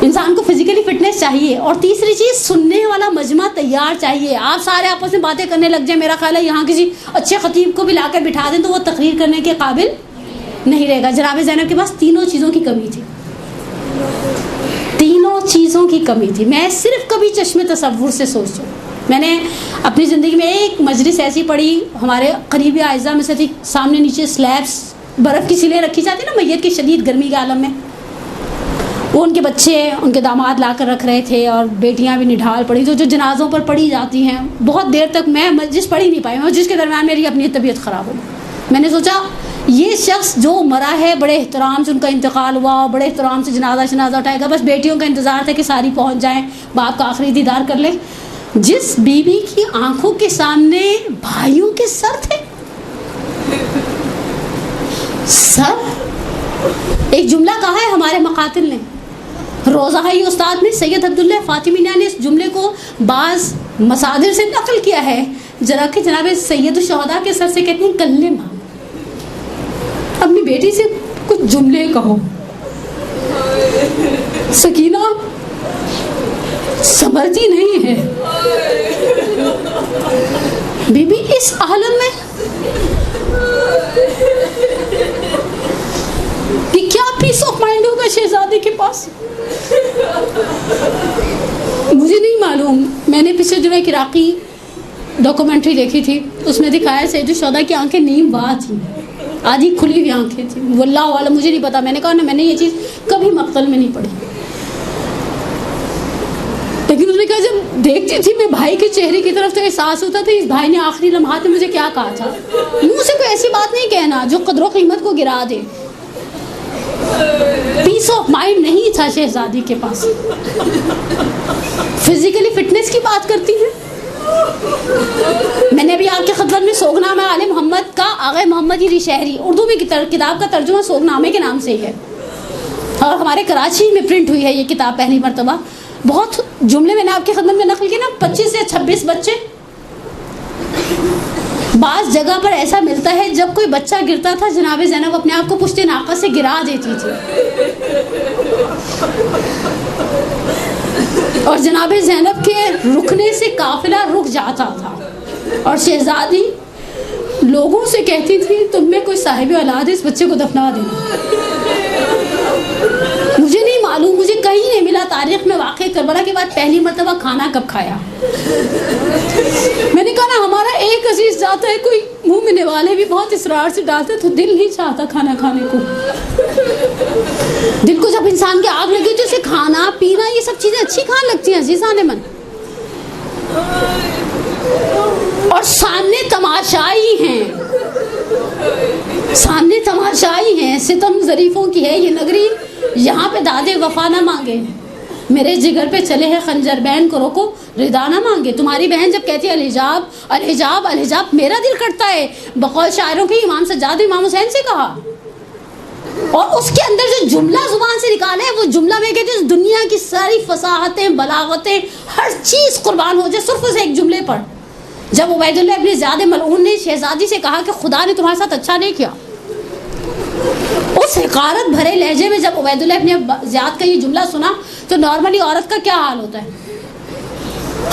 انسان کو فزیکلی فٹنس چاہیے۔ اور تیسری چیز، سننے والا مجمع تیار چاہیے۔ آپ سارے آپس میں باتیں کرنے لگ جائیں، میرا خیال ہے یہاں کسی اچھے خطیب کو بھی لا کر بٹھا دیں تو وہ تقریر کرنے کے قابل نہیں رہے گا۔ جناب زینب کے پاس تینوں چیزوں کی کمی تھی، تینوں چیزوں کی کمی تھی۔ میں صرف کبھی چشم تصور سے سوچتی ہوں، میں نے اپنی زندگی میں ایک مجلس ایسی پڑھی، ہمارے قریبی اعزاء میں سے تھی، سامنے نیچے سلیبس برف کی سلیں رکھی جاتی نا میت کی شدید گرمی کے عالم میں، وہ ان کے بچے، ان کے داماد لا کر رکھ رہے تھے، اور بیٹیاں بھی نڈھال پڑی، جو جنازوں پر پڑھی جاتی ہیں۔ بہت دیر تک میں مجلس پڑھ ہی نہیں پائی، جس کے درمیان میری اپنی طبیعت خراب ہو گئی۔ میں نے سوچا یہ شخص جو مرا ہے، بڑے احترام سے ان کا انتقال ہوا، اور بڑے احترام سے جنازہ اٹھائے گا، بس بیٹیوں کا انتظار تھا کہ ساری پہنچ جائیں، باپ کا آخری دیدار کر لیں۔ جس بیوی کی آنکھوں کے سامنے بھائیوں کے سر تھے، سر، ایک جملہ کہا ہے ہمارے مقاتل نے، روزہ ہی استاد نے، سید عبداللہ فاطمی نے اس جملے کو بعض مصادر سے نقل کیا ہے، ذرا کہ جناب سید الشہداء کے سر سے کہتے ہیں کلے ماں، اپنی بیٹی سے کچھ جملے کہو۔ سکینہ سمجھتی نہیں ہے، بی بی اس عالم میں کہ کیا پیس آف مائنڈ ہوگا شہزادی کے پاس، مجھے نہیں معلوم۔ میں نے پچھلے دنوں ایک عراقی ڈاکومنٹری دیکھی تھی، اس میں دکھایا سید الشہداء کی آنکھیں نیم وا تھیں، آدھی کھلی ہوئی آنکھیں تھیں، واللہ عالم مجھے نہیں پتا۔ میں نے کہا نا، میں نے یہ چیز کبھی مقتل میں نہیں پڑھی، لیکن اس نے کہا جب دیکھتی تھی میں بھائی کے چہرے کی طرف تو احساس ہوتا تھا اس بھائی نے آخری لمحات میں مجھے کیا کہا تھا۔ منہ سے کوئی ایسی بات نہیں کہنا جو قدر و قیمت کو گرا دے۔ پیس آف مائنڈ نہیں تھا شہزادی کے پاس۔ فزیکلی فٹنس کی بات کرتی ہیں، میں نے ابھی آپ کی خدمت میں سوگنامہ آل محمد کا آغا محمد ہی شہری، اردو میں کتاب کا ترجمہ سوگنامے کے نام سے ہی ہے، اور ہمارے کراچی میں پرنٹ ہوئی ہے یہ کتاب پہلی مرتبہ۔ بہت جملے میں نے آپ کی خدمت میں نقل کیے نا، 25 سے 26 بچے۔ بعض جگہ پر ایسا ملتا ہے جب کوئی بچہ گرتا تھا، جناب زینب اپنے آپ کو پشت ناقہ سے گرا دیتی تھی، اور جناب زینب کے رکنے سے قافلہ رک جاتا تھا، اور شہزادی لوگوں سے کہتی تھی تم میں کوئی صاحب اولاد ہے، اس بچے کو دفنا دینا۔ مجھے نہیں معلوم، مجھے کہیں نہیں ملا تاریخ میں واقع کربلا کے بعد پہلی مرتبہ کھانا کب کھایا۔ میں نے کہا نا ہمارا ایک عزیز جاتا ہے، کوئی منہ میں نوالے بھی بہت اصرار سے ڈالتے تو دل نہیں چاہتا کھانا کھانے کو۔ دل کو جب انسان کی آگ لگی تو اسے کھانا پینا یہ سب چیزیں اچھی کھانے لگتی ہیں عزیزان من، اور سامنے تماشائی ہیں، سامنے تماشائی ہیں، ستم ظریفوں کی ہے یہ نگری، یہاں پہ دادے وفا نہ مانگے، میرے جگر پہ چلے ہیں خنجر، بہن کو روکو ردا نہ مانگے. تمہاری بہن جب کہتی ہے الحجاب الحجاب الحجاب، میرا دل کٹتا ہے. بقول شاعروں کی امام سجاد امام حسین سے کہا، اور اس کے اندر جو جملہ زبان سے نکالا ہے وہ جملہ میں کہتے ہیں دنیا کی ساری فصاحتیں بلاغتیں ہر چیز قربان ہو جائے صرف اس ایک جملے پر. جب عبید اللہ ابن زیاد ملعون نے شہزادی سے کہا کہ خدا نے تمہارے ساتھ اچھا نہیں کیا، اس حقارت بھرے لہجے میں جب عبید اللہ ابن زیاد کا یہ جملہ سنا تو نارملی عورت کا کیا حال ہوتا ہے؟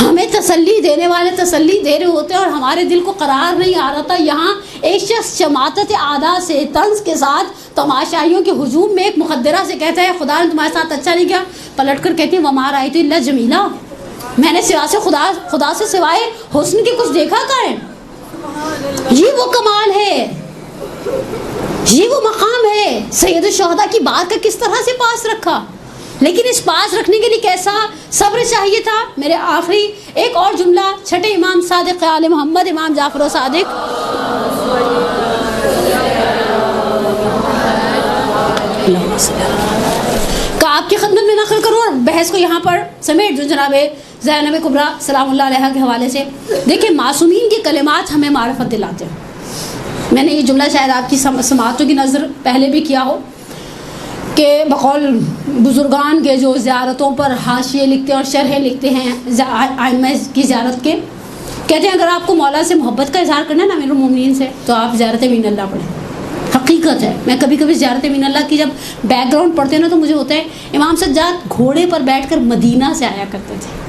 ہمیں تسلی دینے والے تسلی دے رہے ہوتے ہیں اور ہمارے دل کو قرار نہیں آ رہا تھا. یہاں ایک شخص شماتت اعداء سے طنز کے ساتھ تماشائیوں کے ہجوم میں ایک مخدرہ سے کہتا ہے خدا نے تمہارے ساتھ اچھا نہیں کیا. پلٹ کر کہتی ہے وما رأیت الا جمیلا، میں نے سوا سے خدا سے سوائے حسن کے کچھ دیکھا کہاں ہے. یہ وہ کمال ہے، یہ وہ مقام ہے. سید الشہداء کی بات کا کس طرح سے پاس رکھا، لیکن اس پاس رکھنے کے لیے کیسا صبر چاہیے تھا. میرے آخری ایک اور جملہ چھٹے امام صادق آل محمد امام جعفر صادق کا آپ کی خدمت میں نقل کروں اور بحث کو یہاں پر سمیٹ جو جناب زینب کبریٰ سلام اللہ علیہ کے حوالے سے. دیکھیں معصومین کے کلمات ہمیں معرفت دلاتے ہیں. میں نے یہ جملہ شاید آپ کی سماعتوں کی نظر پہلے بھی کیا ہو کہ بقول بزرگان کے جو زیارتوں پر حاشیے لکھتے ہیں اور شرحیں لکھتے ہیں ائمہ کی زیارت کے، کہتے ہیں اگر آپ کو مولا سے محبت کا اظہار کرنا ہے نا امیر المومنین سے تو آپ زیارت امین اللہ پڑھیں. حقیقت ہے. میں کبھی کبھی زیارت امین اللہ کی جب بیک گراؤنڈ پڑھتے ہیں نا تو مجھے ہوتا ہے امام سجاد گھوڑے پر بیٹھ کر مدینہ سے آیا کرتے تھے.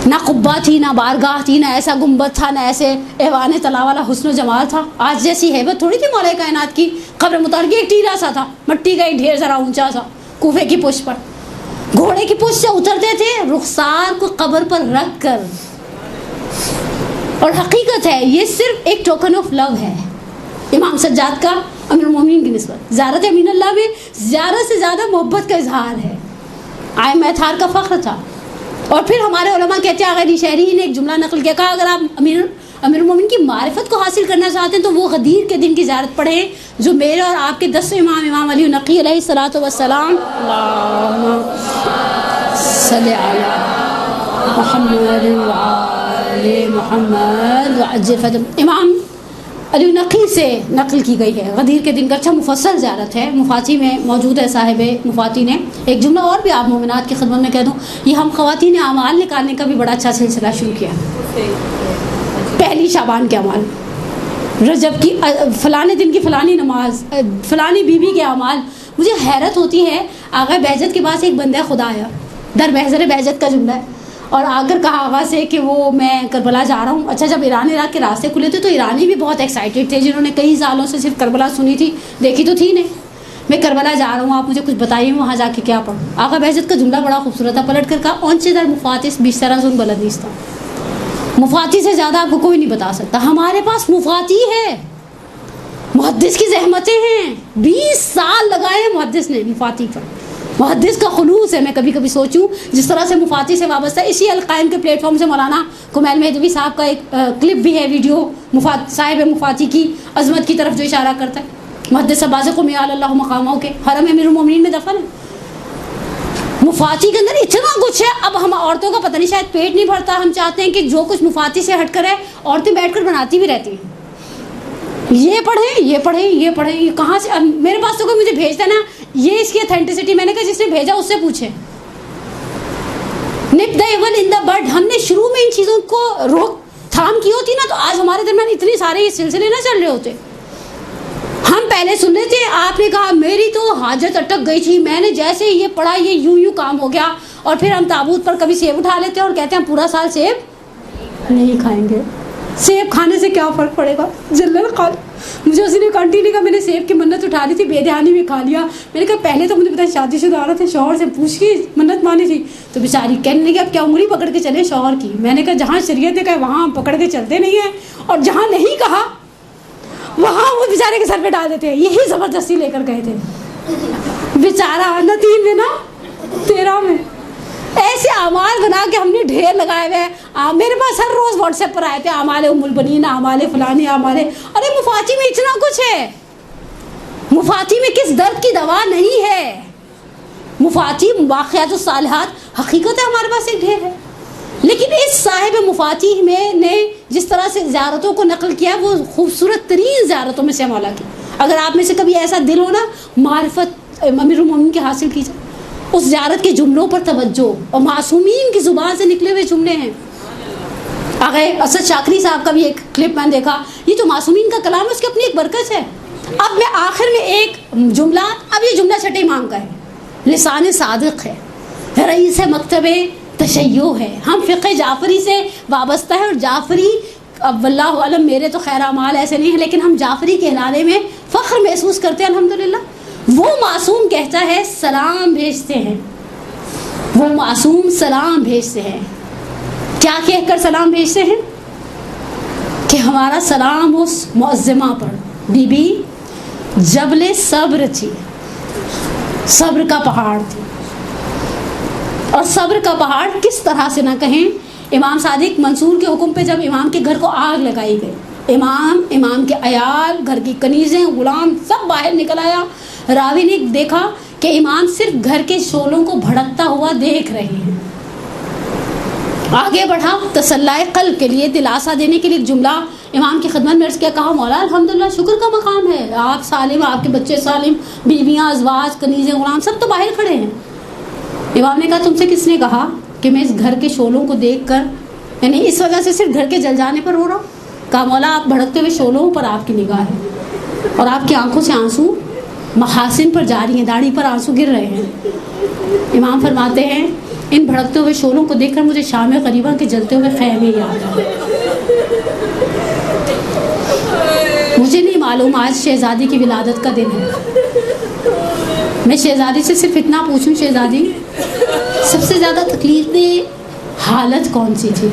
نہ قبہ تھی، نہ بارگاہ تھی، نہ ایسا گنبد تھا، نہ ایسے ایوان طلا والا حسن و جمال تھا. آج جیسی ہیبت تھوڑی تھی مولا کائنات کی. قبر متحرک ایک ٹیلا سا تھا، مٹی کا ایک ڈھیر ذرا اونچا سا کوفے کی پشت پر. گھوڑے کی پشت سے اترتے تھے رخسار کو قبر پر رکھ کر. اور حقیقت ہے یہ صرف ایک ٹوکن آف لو ہے امام سجاد کا امیر المومنین کی نسبت. زیارت امین اللہ میں زیادہ سے زیادہ محبت کا اظہار ہے. ائمہ اطہار کا فخر تھا. اور پھر ہمارے علماء کہتے ہیں آغا علی شہری نے ایک جملہ نقل کیا، کہا اگر آپ امیر المومنین کی معرفت کو حاصل کرنا چاہتے ہیں تو وہ غدیر کے دن کی زیارت پڑھیں جو میرے اور آپ کے 10 امام علی نقی علیہ الصلوۃ والسلام اللہم صلی علی محمد وعلی محمد وعجل فرج امام علی نقی سے نقل کی گئی ہے. غدیر کے دن کا اچھا مفصل زیارت ہے، مفاتی میں موجود ہے. صاحب مفاتی نے ایک جملہ اور بھی آپ مومنات کی خدمت میں کہہ دوں، یہ ہم خواتین اعمال نکالنے کا بھی بڑا اچھا سلسلہ شروع کیا. پہلی شعبان کے اعمال، رجب کی فلانے دن کی فلانی نماز، فلانی بیوی کے اعمال. مجھے حیرت ہوتی ہے آغا بہجت کے پاس ایک بندہ خدا آیا، در محضر بہجت کا جملہ ہے، اور آ کر کہا آغا سے کہ وہ میں کربلا جا رہا ہوں. اچھا جب ایران عراق کے راستے کھلے تھے تو ایرانی بھی بہت ایکسائٹیڈ تھے جنہوں نے کئی سالوں سے صرف کربلا سنی تھی، دیکھی تو تھی نہیں. میں کربلا جا رہا ہوں، آپ مجھے کچھ بتائیے وہاں جا کے کیا پڑھوں. آغا بہجت کا جملہ بڑا خوبصورت تھا. پلٹ کر کہا اونچے در مفاتس بیشترا زن بلد نیستا. مفاتی سے زیادہ آپ کو کوئی نہیں بتا سکتا. ہمارے پاس مفاتی ہے. محدث کی زحمتیں ہیں، 20 سال لگائے ہیں محدث نے مفاتی پر. محدث کا خلوص ہے. میں کبھی کبھی سوچوں جس طرح سے مفاتی سے وابستہ اسی القائم کے پلیٹ فارم سے مولانا کمیل مہدوی صاحب کا ایک کلپ بھی ہے، ویڈیو صاحب مفاتی کی عظمت کی طرف جو اشارہ کرتا ہے. محدث عباس قمی اللہ مقامہ کے حرم امیر المومنین میں دفن ہے. مفاتی کے اندر اتنا کچھ ہے. اب ہم عورتوں کا پتہ نہیں شاید پیٹ نہیں بھرتا، ہم چاہتے ہیں کہ جو کچھ مفاتی سے ہٹ کر ہے عورتیں بیٹھ کر بناتی بھی رہتی ہیں. یہ پڑھیں یہ پڑھیں یہ پڑھیں، یہ کہاں سے؟ میرے پاس تو کوئی مجھے بھیجتا نا، یہ اس کی اتھینٹسٹی میں نے کہا جس نے بھیجا اس سے پوچھیں. نپ دا ایول ان دا بڈ. ہم نے شروع میں ان چیزوں کو روک تھام کی ہوتی نا تو آج ہمارے درمیان اتنے سارے یہ سلسلے نہ چل رہے ہوتے. ہم پہلے سن رہے تھے، آپ نے کہا میری تو حاجت اٹک گئی تھی، میں نے جیسے یہ پڑھا یہ یوں کام ہو گیا. اور پھر ہم تابوت پر کبھی سیب اٹھا لیتے ہیں اور کہتے ہیں پورا سال سیب نہیں کھائیں گے. سیب کھانے سے کیا فرق پڑے گا؟ جلل قال. مجھے اسی نے کنٹینیو کہا میں نے سیب کی منت اٹھا لی تھی، بے دھیانی میں کھا لیا. میں نے کہا پہلے تو مجھے پتا شادی شدہ عورت ہے، شوہر سے پوچھ کے منت مانی تھی. تو بیچاری کہنے لگی اب کیا انگلی پکڑ کے چلے شوہر کی. میں نے کہا جہاں شریعت نے کہا وہاں ہم پکڑ کے چلتے نہیں ہیں، اور جہاں نہیں کہا وہاں وہ بیچارے کے سر پہ ڈال دیتے ہیں. یہی زبردستی لے کر گئے تھے بیچارہ، نہ 3 میں نہ 13 میں. ایسے اعمال بنا کے ہم نے ڈھیر لگائے ہوئے ہیں. میرے پاس ہر روز واٹس ایپ پر آئے تھے اعمال ام البنین، اعمال فلانی، اعمال. ارے مفاتی میں اتنا کچھ ہے. مفاتی میں کس درد کی دوا نہیں ہے. مفاتی واقعات و صالحات حقیقت ہے ہمارے پاس ایک ڈھیر ہے، لیکن اس صاحب مفاتیح میں نے جس طرح سے زیارتوں کو نقل کیا وہ خوبصورت ترین زیارتوں میں سے مولا کی. اگر آپ میں سے کبھی ایسا دل ہو نا معرفت امیر المومنین کے حاصل کیجیے، اس زیارت کے جملوں پر توجہ، اور معصومین کی زبان سے نکلے ہوئے جملے ہیں. آگے اسد شاکری صاحب کا بھی ایک کلپ میں نے دیکھا، یہ تو معصومین کا کلام ہے، اس کی اپنی ایک برکت ہے. اب میں آخر میں ایک جملہ، اب یہ جملہ چھٹے امام کا ہے، لسان صادق ہے، رئیس مکتب تشیع ہے، ہم فقہ جعفری سے وابستہ ہے، اور جعفری اب واللہ علم میرے تو خیر اعمال ایسے نہیں ہیں، لیکن ہم جعفری کہلانے میں فخر محسوس کرتے ہیں الحمدللہ. وہ معصوم کہتا ہے سلام بھیجتے ہیں، وہ معصوم سلام بھیجتے ہیں. کیا کہہ کر سلام بھیجتے ہیں؟ کہ ہمارا سلام اس معظمہ پر، بی بی جبل صبر تھی، صبر کا پہاڑ تھی. اور صبر کا پہاڑ کس طرح سے نہ کہیں. امام صادق منصور کے حکم پہ جب امام کے گھر کو آگ لگائی گئی، امام کے عیال، گھر کی کنیزیں، غلام سب باہر نکل آیا. راوی نے دیکھا کہ امام صرف گھر کے شعلوں کو بھڑکتا ہوا دیکھ رہے ہیں. آگے بڑھا تسلائے قلب کے لیے، دلاسا دینے کے لیے ایک جملہ امام کی خدمت میں عرض کیا، کہا مولا الحمدللہ شکر کا مقام ہے، آپ سالم، آپ کے بچے سالم، بیویاں، ازواج، کنیزیں، غلام سب تو باہر کھڑے ہیں. امام نے کہا تم سے کس نے کہا کہ میں اس گھر کے شعلوں کو دیکھ کر، یعنی اس وجہ سے صرف گھر کے جل جانے پر رو رہا ہوں؟ کہا مولا آپ بھڑکتے ہوئے شعلوں پر آپ کی نگاہ ہے، اور آپ کی آنکھوں سے آنسو محاسن پر جاری ہیں، داڑھی پر آنسو گر رہے ہیں. امام فرماتے ہیں ان بھڑکتے ہوئے شعلوں کو دیکھ کر مجھے شام غریبہ کے جلتے ہوئے خیمے یاد آئے. مجھے نہیں معلوم آج شہزادی کی ولادت کا دن ہے. میں شہزادی سے صرف اتنا پوچھوں، شہزادی سب سے زیادہ تکلیف دہ حالت کون سی تھی؟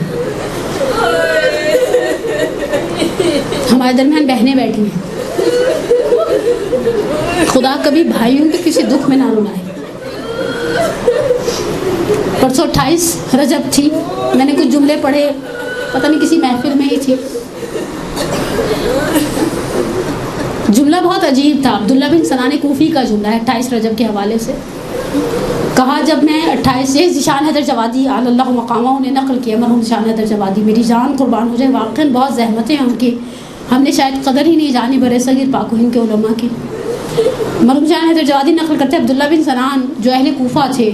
ہمارے درمیان بہنیں بیٹھی ہیں، خدا کبھی بھائیوں کے کسی دکھ میں نہ رلائے. پرسوں 28 رجب تھی، میں نے کچھ جملے پڑھے، پتہ نہیں کسی محفل میں ہی تھی. جملہ بہت عجیب تھا، عبداللہ بن سنان کوفی کا جملہ ہے 28 رجب کے حوالے سے. کہا جب میں 28 ذیشان حیدر جوادی علی اللہ مقامہ نے نقل کیا، مرحوم ذیشان حیدر جوادی، میری جان قربان ہو جائے، واقعاً بہت زحمتیں ہیں ان کی، ہم نے شاید قدر ہی نہیں جانی برے صغیر پاک و ہند کے علماء کی. مرحوم ذیشان حیدر جوادی نقل کرتے عبداللہ بن سنان جو اہل کوفہ تھے،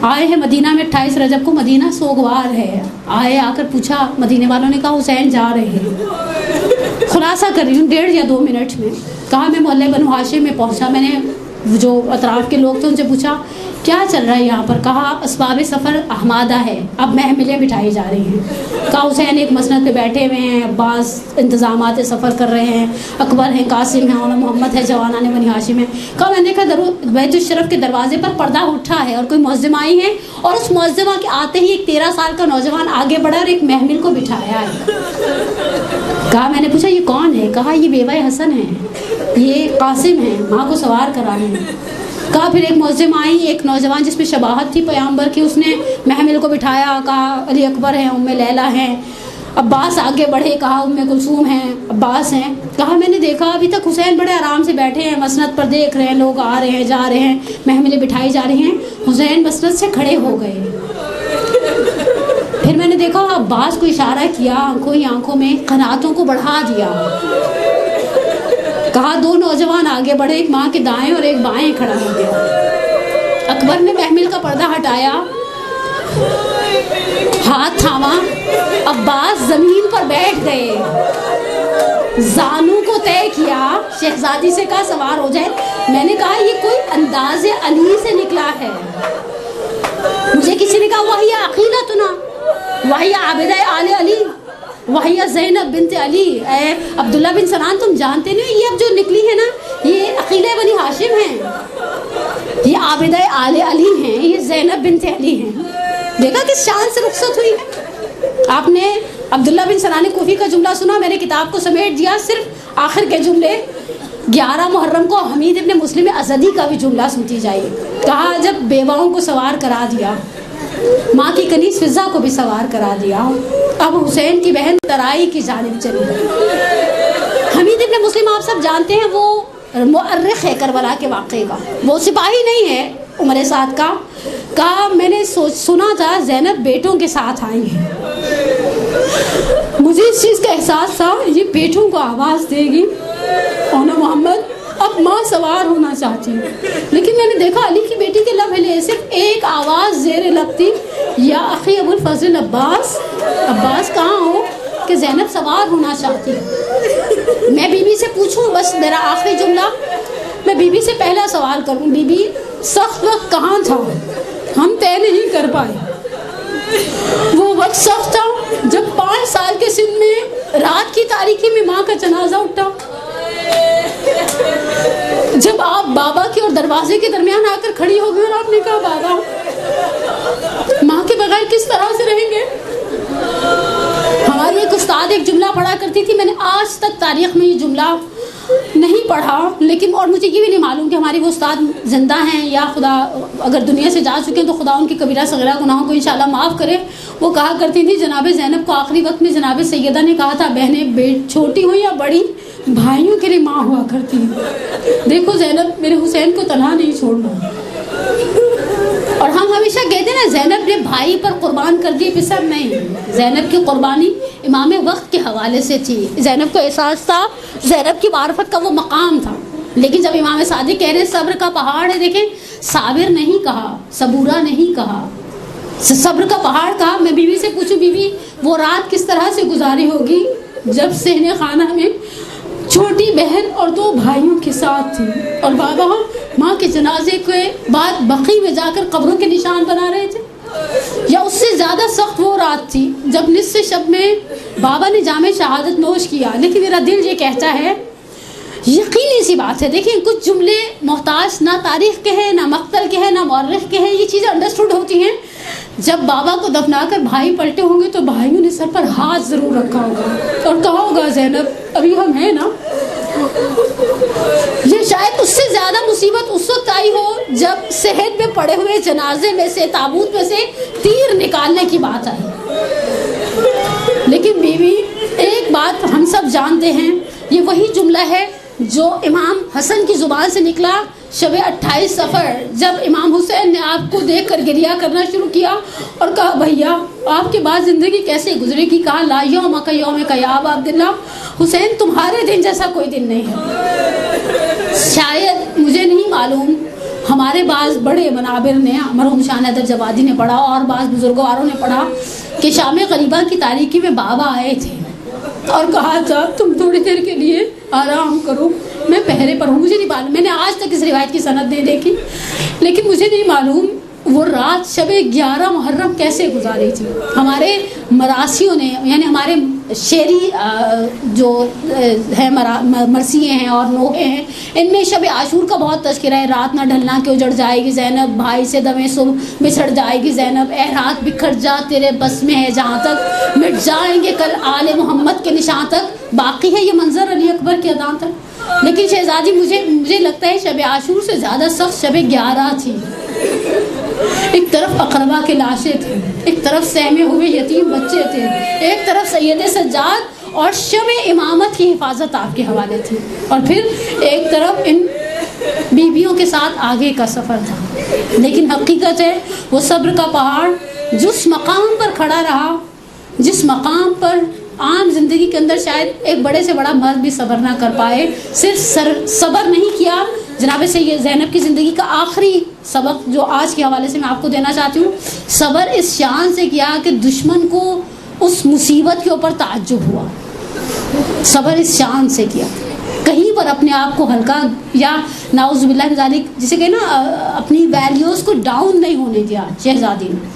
آئے ہیں مدینہ میں 28 رجب کو، مدینہ سوگوار ہے. آئے، آ کر پوچھا، مدینے والوں نے کہا حسین جا رہے ہیں. خلاصہ کر رہی ہوں 1.5 یا 2 منٹ میں. کہا میں محلے بنو ہاشم میں پہنچا، میں نے جو اطراف کے لوگ تھے ان سے پوچھا کیا چل رہا ہے یہاں پر؟ کہا اسباب سفر احمادہ ہے، اب محملیں بٹھائی جا رہی ہیں. کہا حسین ایک مسند پہ بیٹھے ہوئے ہیں، عباس انتظامات سفر کر رہے ہیں، اکبر ہیں، قاسم ہیں، اور محمد ہے، جوانان بنی ہاشم ہیں. کہا میں نے دیکھا بیت الشرف کے دروازے پر پردہ اٹھا ہے اور کوئی معظم آئی ہے، اور اس معظمہ کے آتے ہی ایک 13 سال کا نوجوان آگے بڑھا اور ایک محمل کو بٹھایا ہے. کہا میں نے پوچھا یہ کون ہے؟ کہا یہ بیوہ حسن ہے، یہ قاسم ہیں، ماں کو سوار کرا رہے ہیں. کہا پھر ایک معظم آئی، ایک نوجوان جس میں شباہت تھی پیغمبر کی، اس نے محمل کو بٹھایا. کہا علی اکبر ہیں، ام لیلہ ہیں. عباس آگے بڑھے، کہا ام کلثوم ہیں، عباس ہیں. کہا میں نے دیکھا ابھی تک حسین بڑے آرام سے بیٹھے ہیں، مسند پر دیکھ رہے ہیں، لوگ آ رہے ہیں جا رہے ہیں، محملیں بٹھائی جا رہی ہیں. حسین مسند سے کھڑے ہو گئے. پھر میں نے دیکھا عباس کو اشارہ کیا، آنکھوں ہی آنکھوں میں قناتوں کو بڑھا دیا. کہا 2 نوجوان آگے بڑھے، ایک ماں کے دائیں اور ایک بائیں کھڑا ہو گیا. اکبر نے محمل کا پردہ ہٹایا، ہاتھ تھاما، عباس زمین پر بیٹھ گئے، زانوں کو طے کیا، شہزادی سے کہا سوار ہو جائے. میں نے کہا یہ کوئی انداز علی سے نکلا ہے. مجھے کسی نے کہا وہی عقیلتنا، وہی عابدہ آل علی، وہی زینب بنت علی. اے عبداللہ بن سنان تم جانتے نہیں، یہ اب جو نکلی ہے نا یہ عقیلہ بنی ہاشم ہیں، یہ عابدہ آل علی ہیں، یہ زینب بنت علی ہیں. دیکھا کس شان سے رخصت ہوئی ہے. آپ نے عبداللہ بن سنان کوفی کا جملہ سنا، میں نے کتاب کو سمیٹ دیا صرف آخر کے جملے. 11 محرم کو حمید ابن مسلم ازدی کا بھی جملہ سنتی جائیے. کہا جب بیواؤں کو سوار کرا دیا، ماں کی کنیز فضا کو بھی سوار کرا دیا، اب حسین کی بہن ترائی کی جانب چلی گئی. حمید ابن مسلم آپ سب جانتے ہیں، وہ مؤرخ ہے کربلا کے واقعے کا. وہ سپاہی نہیں ہے، عمر سعد کا، کہا میں نے سنا تھا زینب بیٹوں کے ساتھ آئی ہیں، مجھے اس چیز کا احساس تھا یہ بیٹوں کو آواز دے گی اور محمد اب ماں سوار ہونا چاہتی ہوں، لیکن میں نے دیکھا علی کی بیٹی کے لب ہلے، صرف ایک آواز زیر لب تھی، یا اخی ابو الفضل عباس، عباس کہاں ہو کہ زینب سوار ہونا چاہتی ہے۔ میں بی بی سے پوچھوں، بس میرا آخری جملہ، میں بی بی سے پہلا سوال کروں، بی بی سخت وقت کہاں تھا؟ ہم طے نہیں کر پائے۔ وہ وقت سخت تھا جب 5 سال کے سن میں رات کی تاریکی میں ماں کا جنازہ اٹھا، جب آپ بابا کے اور دروازے کے درمیان آ کر کھڑی ہو گئی اور آپ نے کہا بابا ماں کے بغیر کس طرح سے رہیں گے؟ ہماری ایک استاد ایک جملہ پڑھا کرتی تھی، میں نے آج تک تاریخ میں یہ جملہ نہیں پڑھا، لیکن اور مجھے یہ بھی نہیں معلوم کہ ہماری وہ استاد زندہ ہیں یا خدا اگر دنیا سے جا چکے ہیں تو خدا ان کی کبیرہ صغیرہ گناہوں کو انشاءاللہ معاف کرے۔ وہ کہا کرتی تھی جناب زینب کو آخری وقت میں جناب سیدہ نے کہا تھا بہنیں چھوٹی ہوں یا بڑی بھائیوں کے لیے ماں ہوا کرتی ہیں۔ دیکھو زینب میرے حسین کو تنہا نہیں چھوڑنا، اور ہم ہمیشہ کہتے ہیں نا زینب نے بھائی پر قربان کر دی، پسر نہیں، زینب کی قربانی امام وقت کے حوالے سے تھی۔ زینب کو احساس تھا زینب کی معرفت کا وہ مقام تھا، لیکن جب امام صادق کہہ رہے ہیں صبر کا پہاڑ ہے، دیکھیں صابر نہیں کہا، صبورہ نہیں کہا، صبر کا پہاڑ کہا۔ میں بیوی سے پوچھوں بیوی وہ رات کس طرح سے گزاری ہوگی جب صحن خانہ میں چھوٹی بہن اور 2 بھائیوں کے ساتھ تھی، اور بابا ماں کے جنازے کے بعد بقیع میں جا کر قبروں کے نشان بنا رہے تھے، یا اس سے زیادہ سخت وہ رات تھی جب نصف شب میں بابا نے جام شہادت نوش کیا۔ لیکن میرا دل یہ کہتا ہے یقینی سی بات ہے، دیکھیں کچھ جملے محتاج نہ تاریخ کے ہیں، نہ مقتل کے ہیں، نہ مورخ کے ہیں، یہ چیزیں انڈرسٹوڈ ہوتی ہیں جب بابا کو دفنا کر بھائی پلٹے ہوں گے تو بھائیوں نے سر پر ہاتھ ضرور رکھا ہوگا اور کہا ہوگا زینب ابھی ہم ہیں نا۔ یہ شاید اس سے زیادہ مصیبت اس وقت آئی ہو جب صحن میں پڑے ہوئے جنازے میں سے تابوت میں سے تیر نکالنے کی بات آئی۔ لیکن بیوی ایک بات ہم سب جانتے ہیں، یہ وہی جملہ ہے جو امام حسن کی زبان سے نکلا شب 28 صفر، جب امام حسین نے آپ کو دیکھ کر گریہ کرنا شروع کیا اور کہا بھیا آپ کے بعد زندگی کیسے گزرے گی؟ کہا لا یوم کا یوم کا یا ابا عبداللہ، حسین تمہارے دن جیسا کوئی دن نہیں ہے۔ شاید مجھے نہیں معلوم، ہمارے بعض بڑے منابر نے، مرحوم شاہ نادر جوادی نے پڑھا اور بعض بزرگواروں نے پڑھا کہ شام غریبہ کی تاریکی میں بابا آئے تھے اور کہا تھا تم تھوڑی دیر کے لیے آرام کرو، میں پہرے پر ہوں۔ مجھے نہیں معلوم، میں نے آج تک اس روایت کی سند نہیں دیکھی، لیکن مجھے نہیں معلوم وہ رات شب 11 محرم کیسے گزاری تھی۔ ہمارے مراسیوں نے، یعنی ہمارے شعری جو ہے مرثیے ہیں اور نوحے ہیں، ان میں شب عاشور کا بہت تذکرہ ہے۔ رات نہ ڈھلنا کہ اجڑ جائے گی زینب، بھائی سے دمیں صبح بچھڑ جائے گی زینب، اے رات بکھر جا تیرے بس میں ہے جہاں تک، مٹ جائیں گے کل آل محمد کے نشان تک۔ باقی ہے یہ منظر علی اکبر کے اذان تک، لیکن شہزادی مجھے لگتا ہے شب عاشور سے زیادہ سخت شب 11 تھی۔ ایک طرف اقربا کے لاشیں تھے، ایک طرف سہمے ہوئے یتیم بچے تھے، ایک طرف سید سجاد اور شب امامت کی حفاظت آپ کے حوالے تھی، اور پھر ایک طرف ان بیویوں کے ساتھ آگے کا سفر تھا۔ لیکن حقیقت ہے وہ صبر کا پہاڑ جس مقام پر کھڑا رہا، جس مقام پر عام زندگی کے اندر شاید ایک بڑے سے بڑا مرد بھی صبر نہ کر پائے، صرف صبر نہیں کیا۔ جناب سے یہ زینب کی زندگی کا آخری سبق جو آج کے حوالے سے میں آپ کو دینا چاہتی ہوں، صبر اس شان سے کیا کہ دشمن کو اس مصیبت کے اوپر تعجب ہوا۔ صبر اس شان سے کیا، کہیں پر اپنے آپ کو ہلکا یا نعوذ باللہ من ذالک جسے کہ نا اپنی ویلیوز کو ڈاؤن نہیں ہونے دیا۔ شہزادی نے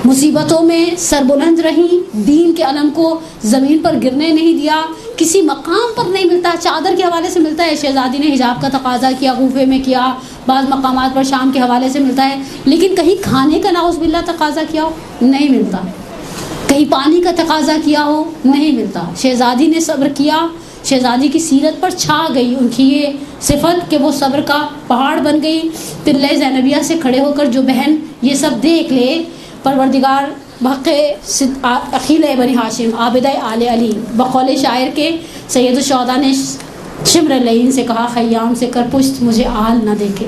مصیبتوں میں سربلند رہی، دین کے علم کو زمین پر گرنے نہیں دیا۔ کسی مقام پر نہیں ملتا، چادر کے حوالے سے ملتا ہے شہزادی نے حجاب کا تقاضا کیا، غوفے میں کیا، بعض مقامات پر شام کے حوالے سے ملتا ہے، لیکن کہیں کھانے کا نعوذ باللہ تقاضا کیا ہو نہیں ملتا، کہیں پانی کا تقاضا کیا ہو نہیں ملتا۔ شہزادی نے صبر کیا، شہزادی کی سیرت پر چھا گئی ان کی یہ صفت کہ وہ صبر کا پہاڑ بن گئی۔ پلے زینبیہ سے کھڑے ہو کر جو بہن یہ سب دیکھ لے، پروردگار بحق اخیل بنی ہاشم عابدہ آل علی، بقول شاعر کے سید الشہداء نے شمر لعین سے کہا خیام سے کر پشت مجھے آل نہ دیکھے۔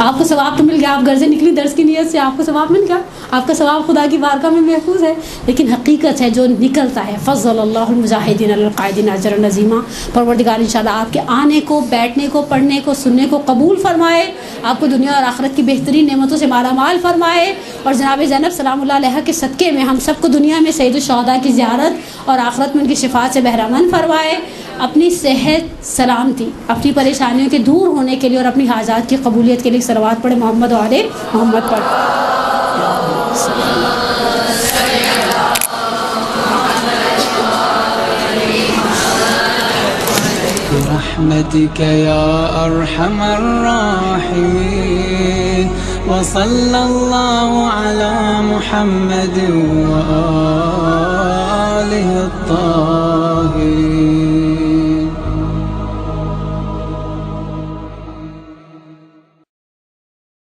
آپ کو ثواب تو مل گیا, آپ گھر سے نکلی درس کی نیت سے, آپ کو ثواب مل گیا, آپ کا ثواب خدا کی بارگاہ میں محفوظ ہے. لیکن حقیقت ہے جو نکلتا ہے, فضل اللہ المجاہدین علی القاعدین اجرا عظیما. پروردگار انشاءاللہ آپ کے آنے کو, بیٹھنے کو, پڑھنے کو, سننے کو قبول فرمائے, آپ کو دنیا اور آخرت کی بہترین نعمتوں سے مالا مال فرمائے, اور جناب زینب سلام اللہ علیہ کے صدقے میں ہم سب کو دنیا میں سید الشہداء کی زیارت اور آخرت میں ان کی شفاعت سے بہرامند فرمائے. اپنی صحت, سلامتی, اپنی پریشانیوں کے دور ہونے کے لیے اور اپنی حاجات کی قبولیت کے لیے صلوات پڑھے محمد و آل محمد پر. برحمتك يا أرحم الراحمين وصلى الله على محمد وآله الطاهرين.